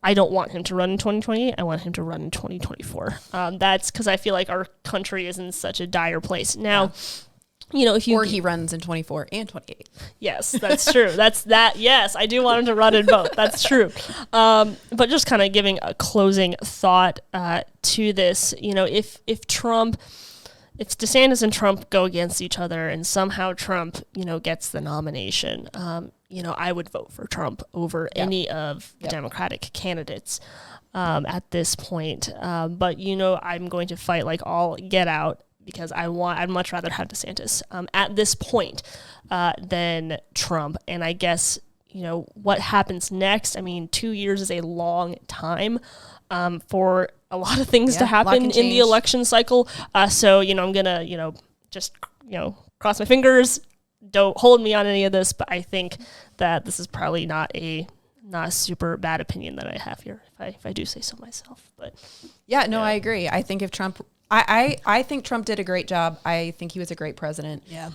I don't want him to run in 2028. I want him to run in 2024. That's because I feel like our country is in such a dire place. Now, if you... Or he runs in 24 and 28. Yes, that's true. Yes, I do want him to run in both. That's true. But just kind of giving a closing thought to this, if DeSantis and Trump go against each other and somehow Trump, gets the nomination, I would vote for Trump over any of the Democratic candidates at this point. But, I'm going to fight like all get out, because I'd much rather have DeSantis at this point than Trump. And I guess, what happens next? 2 years is a long time for a lot of things to happen in the election cycle. So, I'm going to, just, cross my fingers. Don't hold me on any of this, but I think that this is probably not a super bad opinion that I have here, if I do say so myself. But I agree. I think if Trump, I think Trump did a great job. I think he was a great president. Yeah.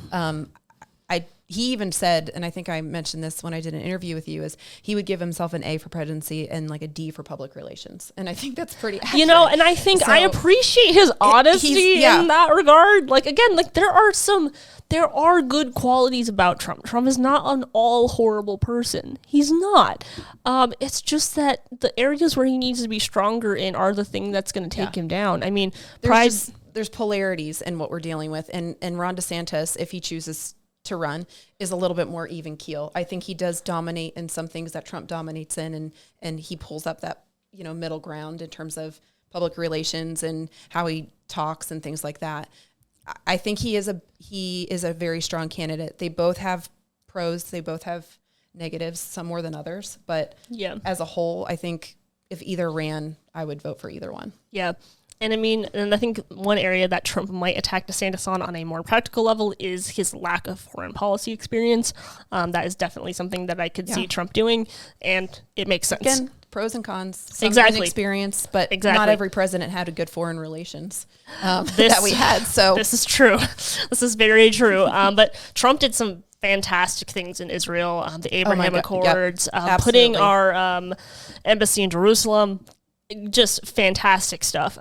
he even said, and I think I mentioned this when I did an interview with you, is he would give himself an A for presidency and like a D for public relations. And I think that's pretty accurate. You know, and I think I appreciate his honesty in that regard. Like, again, like there are good qualities about Trump. Trump is not an all horrible person. He's not. It's just that the areas where he needs to be stronger in are the thing that's going to take him down. I mean, there's polarities in what we're dealing with. And Ron DeSantis, if he chooses to run, is a little bit more even keel. I think he does dominate in some things that Trump dominates in, and he pulls up that, you know, middle ground in terms of public relations and how he talks and things like that. I think he is a very strong candidate. They both have pros, they both have negatives, some more than others, but as a whole, I think if either ran, I would vote for either one. Yeah. And I mean, and I think one area that Trump might attack DeSantis on a more practical level is his lack of foreign policy experience. That is definitely something that I could see Trump doing, and it makes sense. Again, pros and cons. Some inexperience, but not every president had a good foreign relations that we had. So this is true. This is very true. But Trump did some fantastic things in Israel, the Abraham Accords, putting our embassy in Jerusalem. Just fantastic stuff.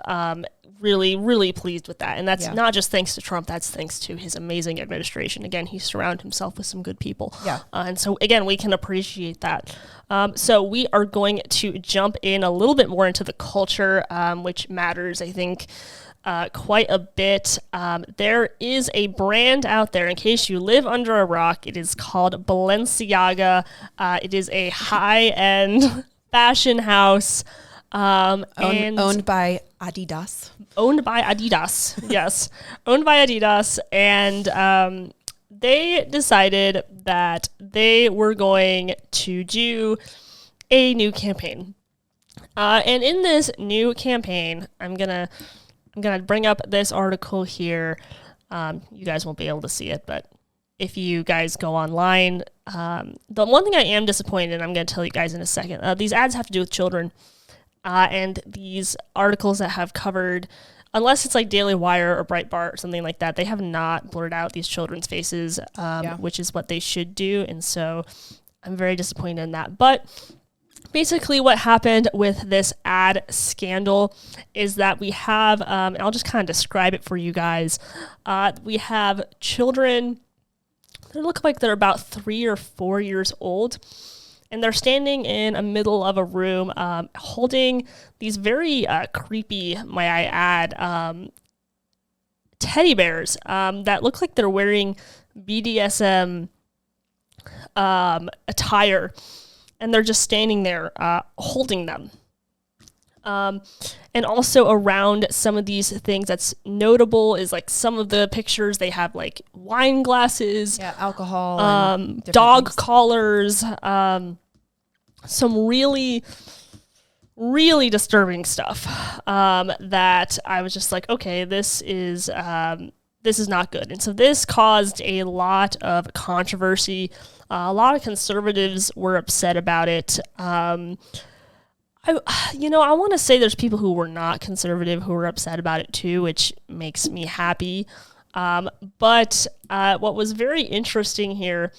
Really, really pleased with that. And that's not just thanks to Trump, that's thanks to his amazing administration. Again, he surrounded himself with some good people. And so, again, we can appreciate that. So we are going to jump in a little bit more into the culture, which matters, I think, quite a bit. There is a brand out there, in case you live under a rock, it is called Balenciaga. It is a high-end fashion house. Owned by Adidas. Yes. Owned by Adidas. And they decided that they were going to do a new campaign. And in this new campaign, I'm gonna bring up this article here. You guys won't be able to see it, but if you guys go online, the one thing I am disappointed in, I'm going to tell you guys in a second, these ads have to do with children. And these articles that have covered, unless it's like Daily Wire or Breitbart or something like that, they have not blurred out these children's faces, which is what they should do. And so I'm very disappointed in that. But basically what happened with this ad scandal is that we have, and I'll just kind of describe it for you guys. We have children, they look like they're about 3 or 4 years old. And they're standing in a middle of a room holding these very creepy, might I add, teddy bears that look like they're wearing BDSM attire. And they're just standing there holding them. And also around some of these things that's notable is like some of the pictures, they have like wine glasses, alcohol, dog collars, some really, really disturbing stuff that I was just like, okay, this is not good. And so this caused a lot of controversy. A lot of conservatives were upset about it. I want to say there's people who were not conservative who were upset about it too, which makes me happy. But what was very interesting here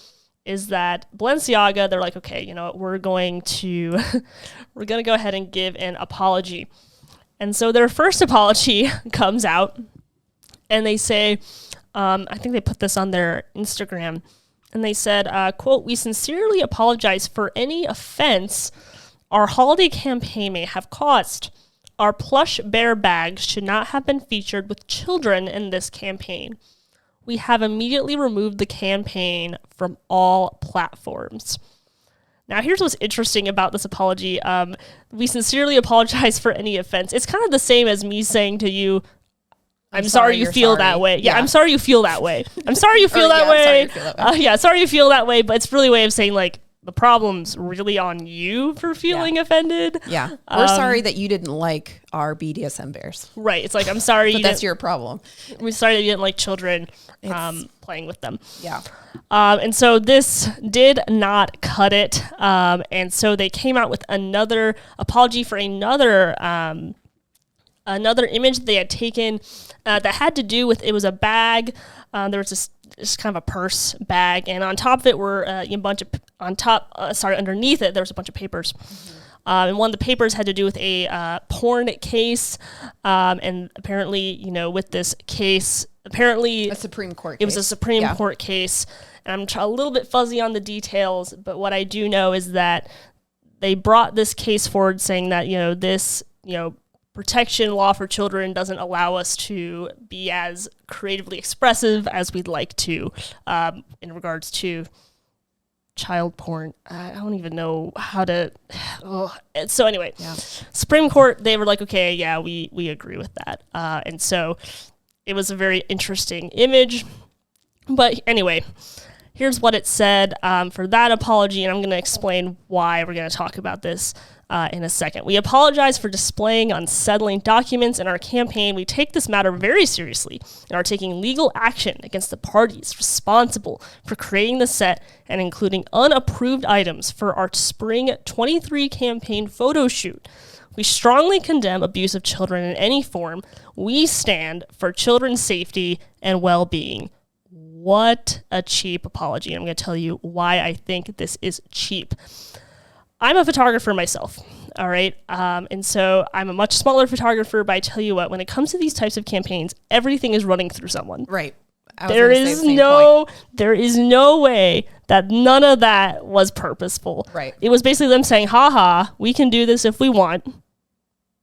is that Balenciaga, they're like, okay, we're going to go ahead and give an apology. And so their first apology comes out and they say, I think they put this on their Instagram, and they said, quote, "We sincerely apologize for any offense our holiday campaign may have caused. Our plush bear bags should not have been featured with children in this campaign. We have immediately removed the campaign from all platforms." Now, here's what's interesting about this apology. We sincerely apologize for any offense. It's kind of the same as me saying to you, I'm sorry you feel that way. Yeah, I'm sorry you feel that way. I'm sorry you feel that way. Sorry you feel that way. But it's really a way of saying, like, the problem's really on you for feeling offended. Yeah. We're sorry that you didn't like our BDSM bears. Right. It's like, I'm sorry. But that's your problem. We're sorry that you didn't like children playing with them. Yeah. And so this did not cut it. And so they came out with another apology for another image that they had taken that had to do with, it was a bag. There was this just kind of a purse bag, and on top of it were a bunch of underneath it there was a bunch of papers. And one of the papers had to do with a porn case, and apparently, with this case, apparently a Supreme Court case. It was a Supreme Court case, and I'm a little bit fuzzy on the details, but what I do know is that they brought this case forward saying that, this, protection law for children doesn't allow us to be as creatively expressive as we'd like to, in regards to child porn. I don't even know how to. So anyway, Supreme Court, they were like, okay, yeah, we agree with that. And so it was a very interesting image. But anyway, here's what it said for that apology, and I'm going to explain why we're going to talk about this in a second. We apologize for displaying unsettling documents in our campaign. We take this matter very seriously and are taking legal action against the parties responsible for creating the set and including unapproved items for our Spring 23 campaign photo shoot. We strongly condemn abuse of children in any form. We stand for children's safety and well-being. What a cheap apology. I'm going to tell you why I think this is cheap. I'm a photographer myself, all right? And so I'm a much smaller photographer, but I tell you what, when it comes to these types of campaigns, everything is running through someone. Right. There is no way that none of that was purposeful. Right. It was basically them saying, haha, we can do this if we want.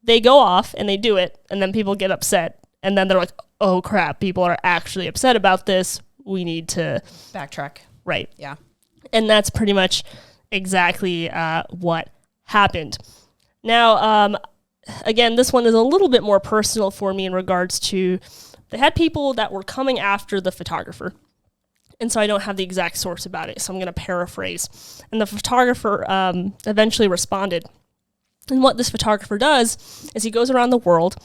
They go off and they do it, and then people get upset. And then they're like, oh crap, people are actually upset about this. We need to backtrack. Right. Yeah. And that's pretty much exactly what happened. Now, again, this one is a little bit more personal for me in regards to, they had people that were coming after the photographer. And so I don't have the exact source about it, so I'm going to paraphrase. And the photographer eventually responded. And what this photographer does is he goes around the world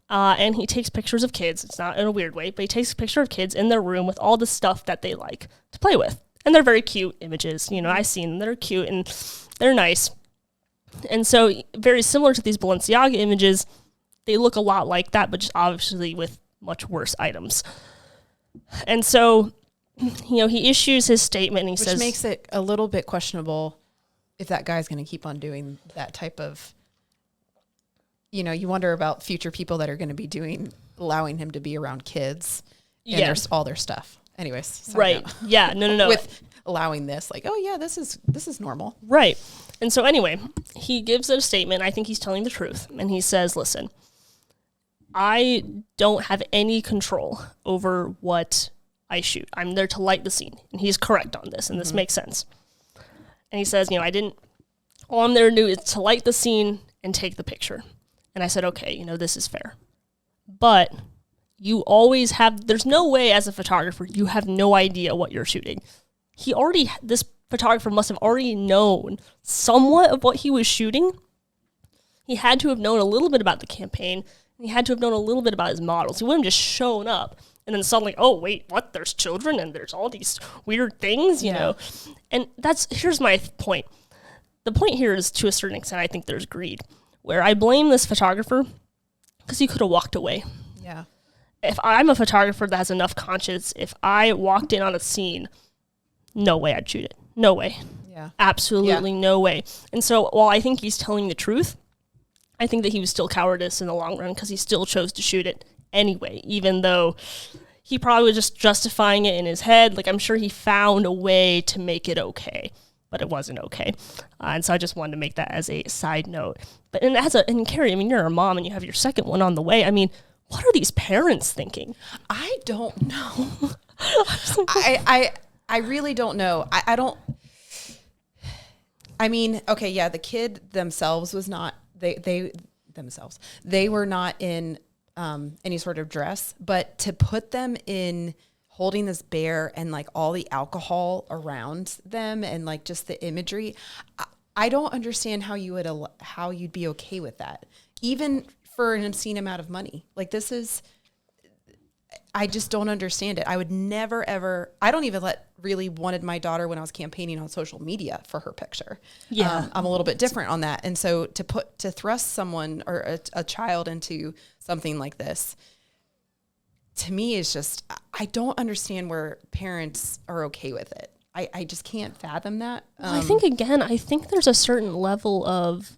and he takes pictures of kids. It's not in a weird way, but he takes a picture of kids in their room with all the stuff that they like to play with. And they're very cute images. I've seen them. They're cute and they're nice. And so very similar to these Balenciaga images, they look a lot like that, but just obviously with much worse items. And so, he issues his statement and he says... Which makes it a little bit questionable if that guy's going to keep on doing that type of... you wonder about future people that are going to be allowing him to be around kids and all their stuff. Anyways. Right. Yeah. No. With allowing this, like, oh yeah, this is normal. Right. And so anyway, he gives a statement. I think he's telling the truth. And he says, listen, I don't have any control over what I shoot. I'm there to light the scene. And he's correct on this. And this makes sense. And he says, all I'm there to do is to light the scene and take the picture. And I said, okay, this is fair. But you always there's no way as a photographer, you have no idea what you're shooting. This photographer must have already known somewhat of what he was shooting. He had to have known a little bit about the campaign, and he had to have known a little bit about his models. He wouldn't have just shown up and then suddenly, oh, wait, what? There's children and there's all these weird things, you know? And here's my point. The point here is, to a certain extent, I think there's greed, where I blame this photographer because he could have walked away. Yeah. If I'm a photographer that has enough conscience, if I walked in on a scene, no way I'd shoot it. No way. Yeah. Absolutely no way. And so while I think he's telling the truth, I think that he was still cowardice in the long run because he still chose to shoot it anyway, even though he probably was just justifying it in his head. Like, I'm sure he found a way to make it okay, but it wasn't okay. And so I just wanted to make that as a side note. But and Carrie, you're a mom and you have your second one on the way. What are these parents thinking? I don't know. I really don't know. I don't. Okay, yeah, the kid themselves was not. They were not in any sort of dress, but to put them in holding this bear and like all the alcohol around them and like just the imagery, I don't understand how you'd be okay with that, even for an obscene amount of money. Like, I just don't understand it. I would never, ever, I don't even really wanted my daughter when I was campaigning on social media for her picture. Yeah. I'm a little bit different on that. And so to thrust someone or a child into something like this, to me is just, I don't understand where parents are okay with it. I just can't fathom that. Well, I think there's a certain level of,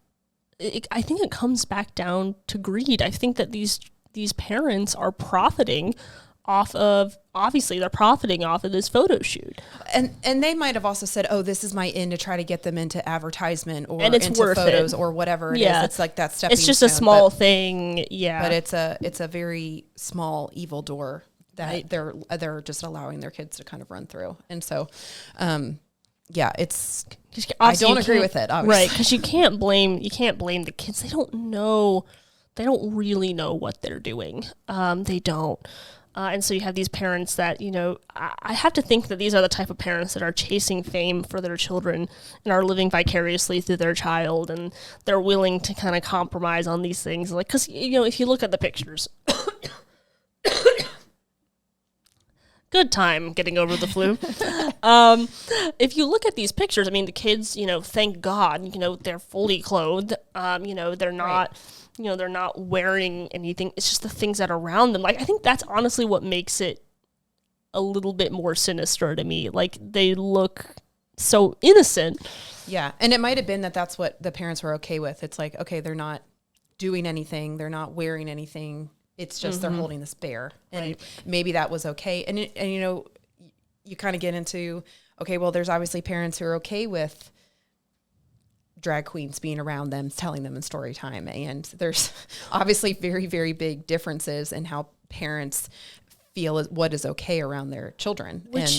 I think it comes back down to greed. I think that these parents are profiting off of, obviously they're profiting off of this photo shoot. And they might have also said, oh, this is my in to try to get them into advertisement or and it's into worth photos it. Or whatever it is. It's like that stepping It's just stone, a small thing. Yeah. But it's a very small evil door that they're just allowing their kids to kind of run through. And so, it's, I don't agree with it, obviously. Right. Cause you can't blame the kids. They don't really know what they're doing. They don't. And so you have these parents that, I have to think that these are the type of parents that are chasing fame for their children and are living vicariously through their child. And they're willing to kind of compromise on these things. Like, cause if you look at the pictures, good time getting over the flu. If you look at these pictures, I mean, the kids, thank God, they're fully clothed. They're not, they're not wearing anything. It's just the things that are around them. Like, I think that's honestly what makes it a little bit more sinister to me. Like, they look so innocent. Yeah. And it might have been that that's what the parents were okay with. It's like, okay, they're not doing anything. They're not wearing anything. It's just they're holding this bear, and maybe that was okay. And you kind of get into, okay, well, there's obviously parents who are okay with drag queens being around them, telling them in story time. And there's obviously very, very big differences in how parents feel what is okay around their children. But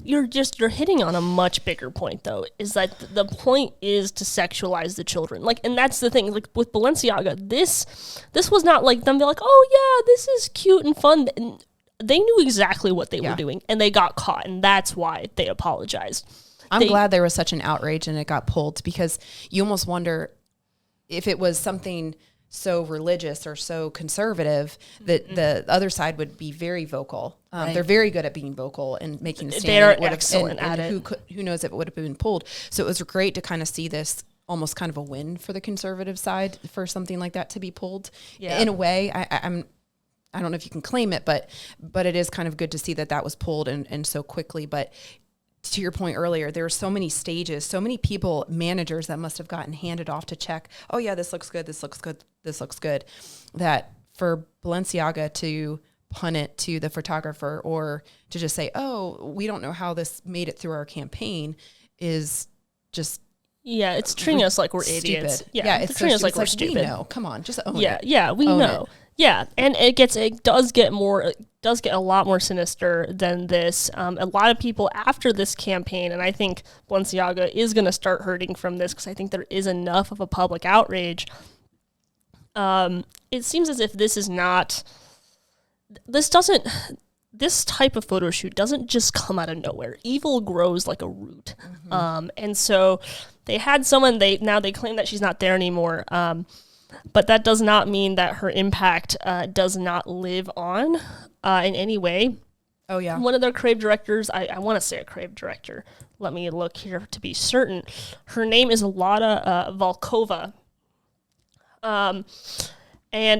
you're hitting on a much bigger point, though, is that the point is to sexualize the children. Like, and that's the thing. Like with Balenciaga, this was not like them. They're like, oh yeah, this is cute and fun. And they knew exactly what they were doing, and they got caught, and that's why they apologized. I'm glad there was such an outrage and it got pulled, because you almost wonder if it was something so religious or so conservative that the other side would be very vocal. They're very good at being vocal and making a stand. They're excellent at it. Who knows if it would have been pulled. So it was great to kind of see this almost kind of a win for the conservative side for something like that to be pulled. Yeah. In a way, I don't know if you can claim it, but it is kind of good to see that was pulled and so quickly. But to your point earlier, there were so many stages, so many people, managers that must have gotten handed off to check, oh yeah, this looks good, this looks good, this looks good. That for Balenciaga to punt it to the photographer or to just say, oh, we don't know how this made it through our campaign is just... Yeah, it's treating us like we're idiots. Yeah, it's treating us like we're stupid. We know. Come on, just own it. Yeah, we know. Yeah, and it does get a lot more sinister than this. A lot of people after this campaign, and I think Balenciaga is going to start hurting from this because I think there is enough of a public outrage. It seems as if this type of photo shoot doesn't just come out of nowhere. Evil grows like a root. And so they had someone, they claim that she's not there anymore. But that does not mean that her impact does not live on in any way. Oh, yeah. One of their Crave directors, I want to say a Crave director. Let me look here to be certain. Her name is Lada Volkova. And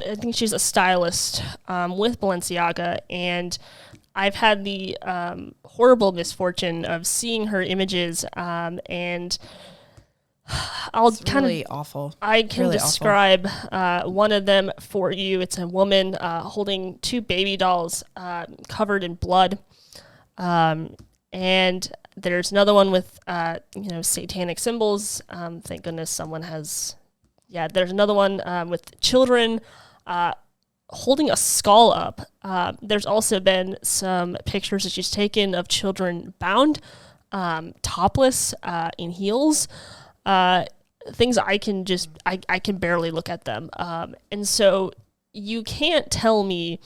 I think she's a stylist with Balenciaga. And I've had the horrible misfortune of seeing her images and... awful. I can really describe one of them for you. It's a woman holding two baby dolls covered in blood. And there's another one with, satanic symbols. Thank goodness someone has... Yeah, there's another one with children holding a skull up. There's also been some pictures that she's taken of children bound, topless, in heels. Things I can barely look at them. And so you can't tell me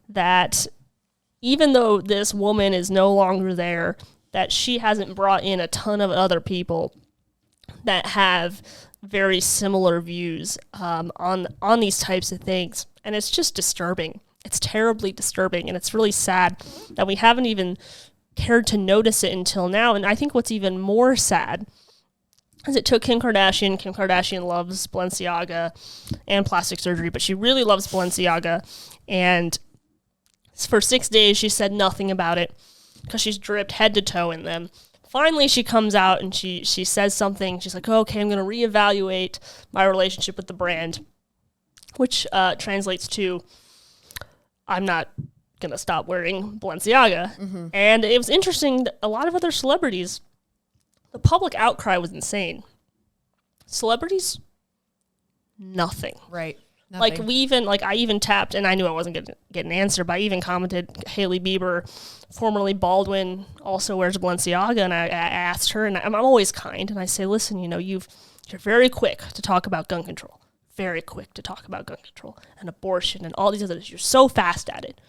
that even though this woman is no longer there, that she hasn't brought in a ton of other people that have very similar views on these types of things. And it's just disturbing. It's terribly disturbing. And it's really sad that we haven't even cared to notice it until now. And I think what's even more sad is it took Kim Kardashian. Kim Kardashian loves Balenciaga and plastic surgery, but she really loves Balenciaga. And For 6 days, she said nothing about it because she's dripped head to toe in them. Finally, she comes out and she says something. She's like, okay, I'm going to reevaluate my relationship with the brand, which translates to, I'm not going to stop wearing Balenciaga. Mm-hmm. And it was interesting that a lot of other celebrities, the public outcry was insane. Celebrities, nothing. Right. Nothing. I even tapped, and I knew I wasn't going to get an answer, but I even commented, Hailey Bieber, formerly Baldwin, also wears Balenciaga, and I asked her, and I'm always kind, and I say, listen, you're very quick to talk about gun control, very quick to talk about gun control and abortion and all these others. You're so fast at it.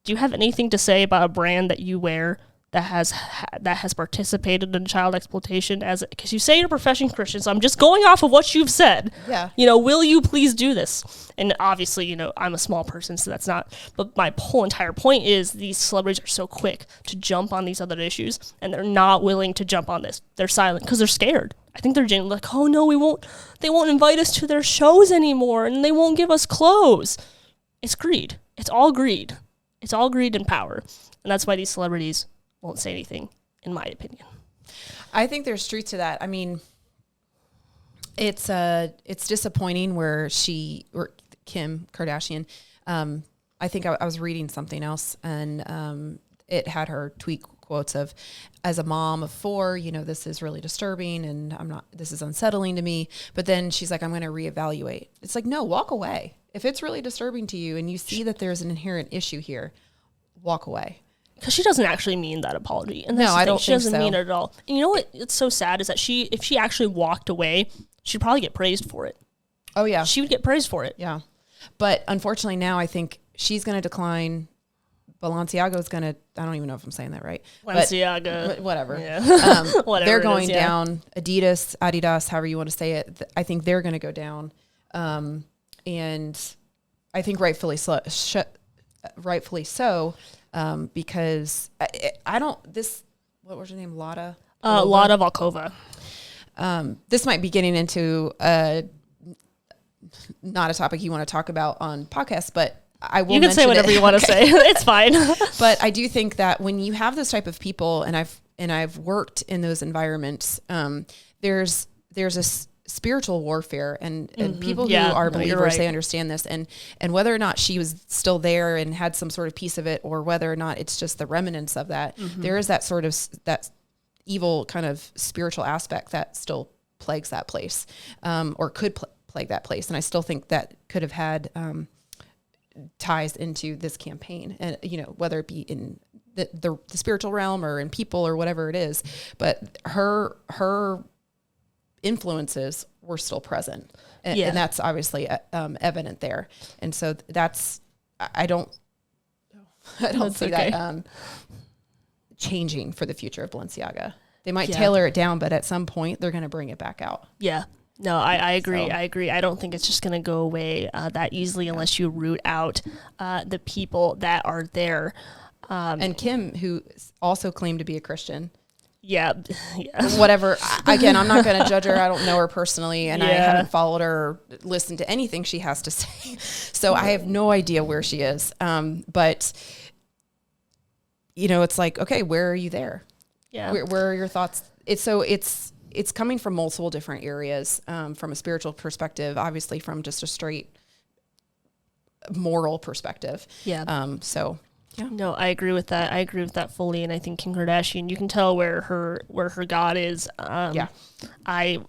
Do you have anything to say about a brand that you wear that has participated in child exploitation because you say you're a professional Christian, so I'm just going off of what you've said. Yeah. Will you please do this? And obviously, I'm a small person, so that's not, but my whole entire point is these celebrities are so quick to jump on these other issues, and they're not willing to jump on this. They're silent because they're scared. I think they're genuinely like, oh no, they won't invite us to their shows anymore, and they won't give us clothes. It's greed. It's all greed. It's all greed and power. And that's why these celebrities won't say anything, in my opinion. I think there's truth to that. I mean, it's disappointing where Kim Kardashian, I think I was reading something else, and it had her tweet quotes of, as a mom of 4, this is really disturbing, and this is unsettling to me. But then she's like, I'm going to reevaluate. It's like, no, walk away. If it's really disturbing to you and you see that there's an inherent issue here, walk away. Because she doesn't actually mean that apology. And no, I don't think so. She doesn't mean it at all. And you know what? It's so sad is that if she actually walked away, she'd probably get praised for it. Oh, yeah. She would get praised for it. Yeah. But unfortunately now I think she's going to decline. Balenciaga is going to, I don't even know if I'm saying that right. Balenciaga. But whatever. Yeah. Whatever they're going down. Adidas, however you want to say it. I think they're going to go down. And I think rightfully so. Because what was her name? Lada Volkova. This might be getting into not a topic you want to talk about on podcast, but I will. You can say whatever you want to say. It's fine. But I do think that when you have those type of people, and I've worked in those environments, there's a spiritual warfare, and people who are believers, right. They understand this, and whether or not she was still there and had some sort of piece of it, or whether or not it's just the remnants of that, there is that sort of that evil kind of spiritual aspect that still plagues that place, or could plague that place. And I still think that could have had ties into this campaign, and whether it be in the spiritual realm or in people or whatever it is, but her influences were still present, and that's obviously evident there. And so I don't see that changing for the future of Balenciaga. They might tailor it down, but at some point they're going to bring it back out. Yeah. No, I agree. So. I agree. I don't think it's just going to go away that easily unless you root out the people that are there. And Kim, who also claimed to be a Christian. Yeah. Whatever. Again, I'm not going to judge her. I don't know her personally, and I haven't followed her or listened to anything she has to say. So I have no idea where she is. But, it's like, okay, where are you there? Yeah. Where are your thoughts? It's coming from multiple different areas, from a spiritual perspective, obviously from just a straight moral perspective. Yeah. Yeah. No, I agree with that. I agree with that fully. And I think Kim Kardashian, you can tell where her God is. I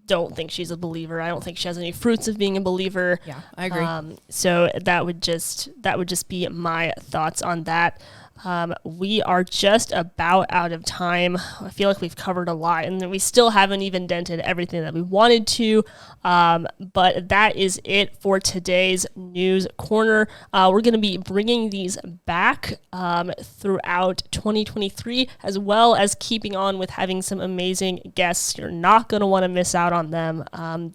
don't think she's a believer. I don't think she has any fruits of being a believer. Yeah, I agree. So that would just be my thoughts on that. We are just about out of time. I feel like we've covered a lot, and we still haven't even dented everything that we wanted to. But that is it for today's News Corner. We're going to be bringing these back throughout 2023, as well as keeping on with having some amazing guests. You're not going to want to miss out on them.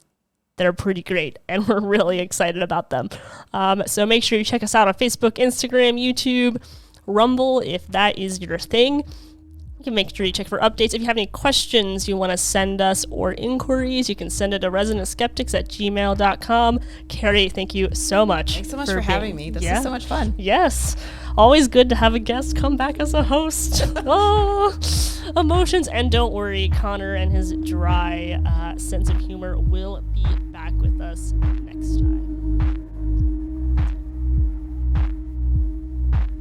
They're pretty great, and we're really excited about them. So make sure you check us out on Facebook, Instagram, YouTube, Rumble, if that is your thing. You can make sure you check for updates. If you have any questions you want to send us or inquiries, you can send it to residentskeptics@gmail.com. Carrie, thank you so much. Thanks so much for having me. This is so much fun. Yes. Always good to have a guest come back as a host. Oh, emotions. And don't worry, Connor and his dry sense of humor will be back with us next time.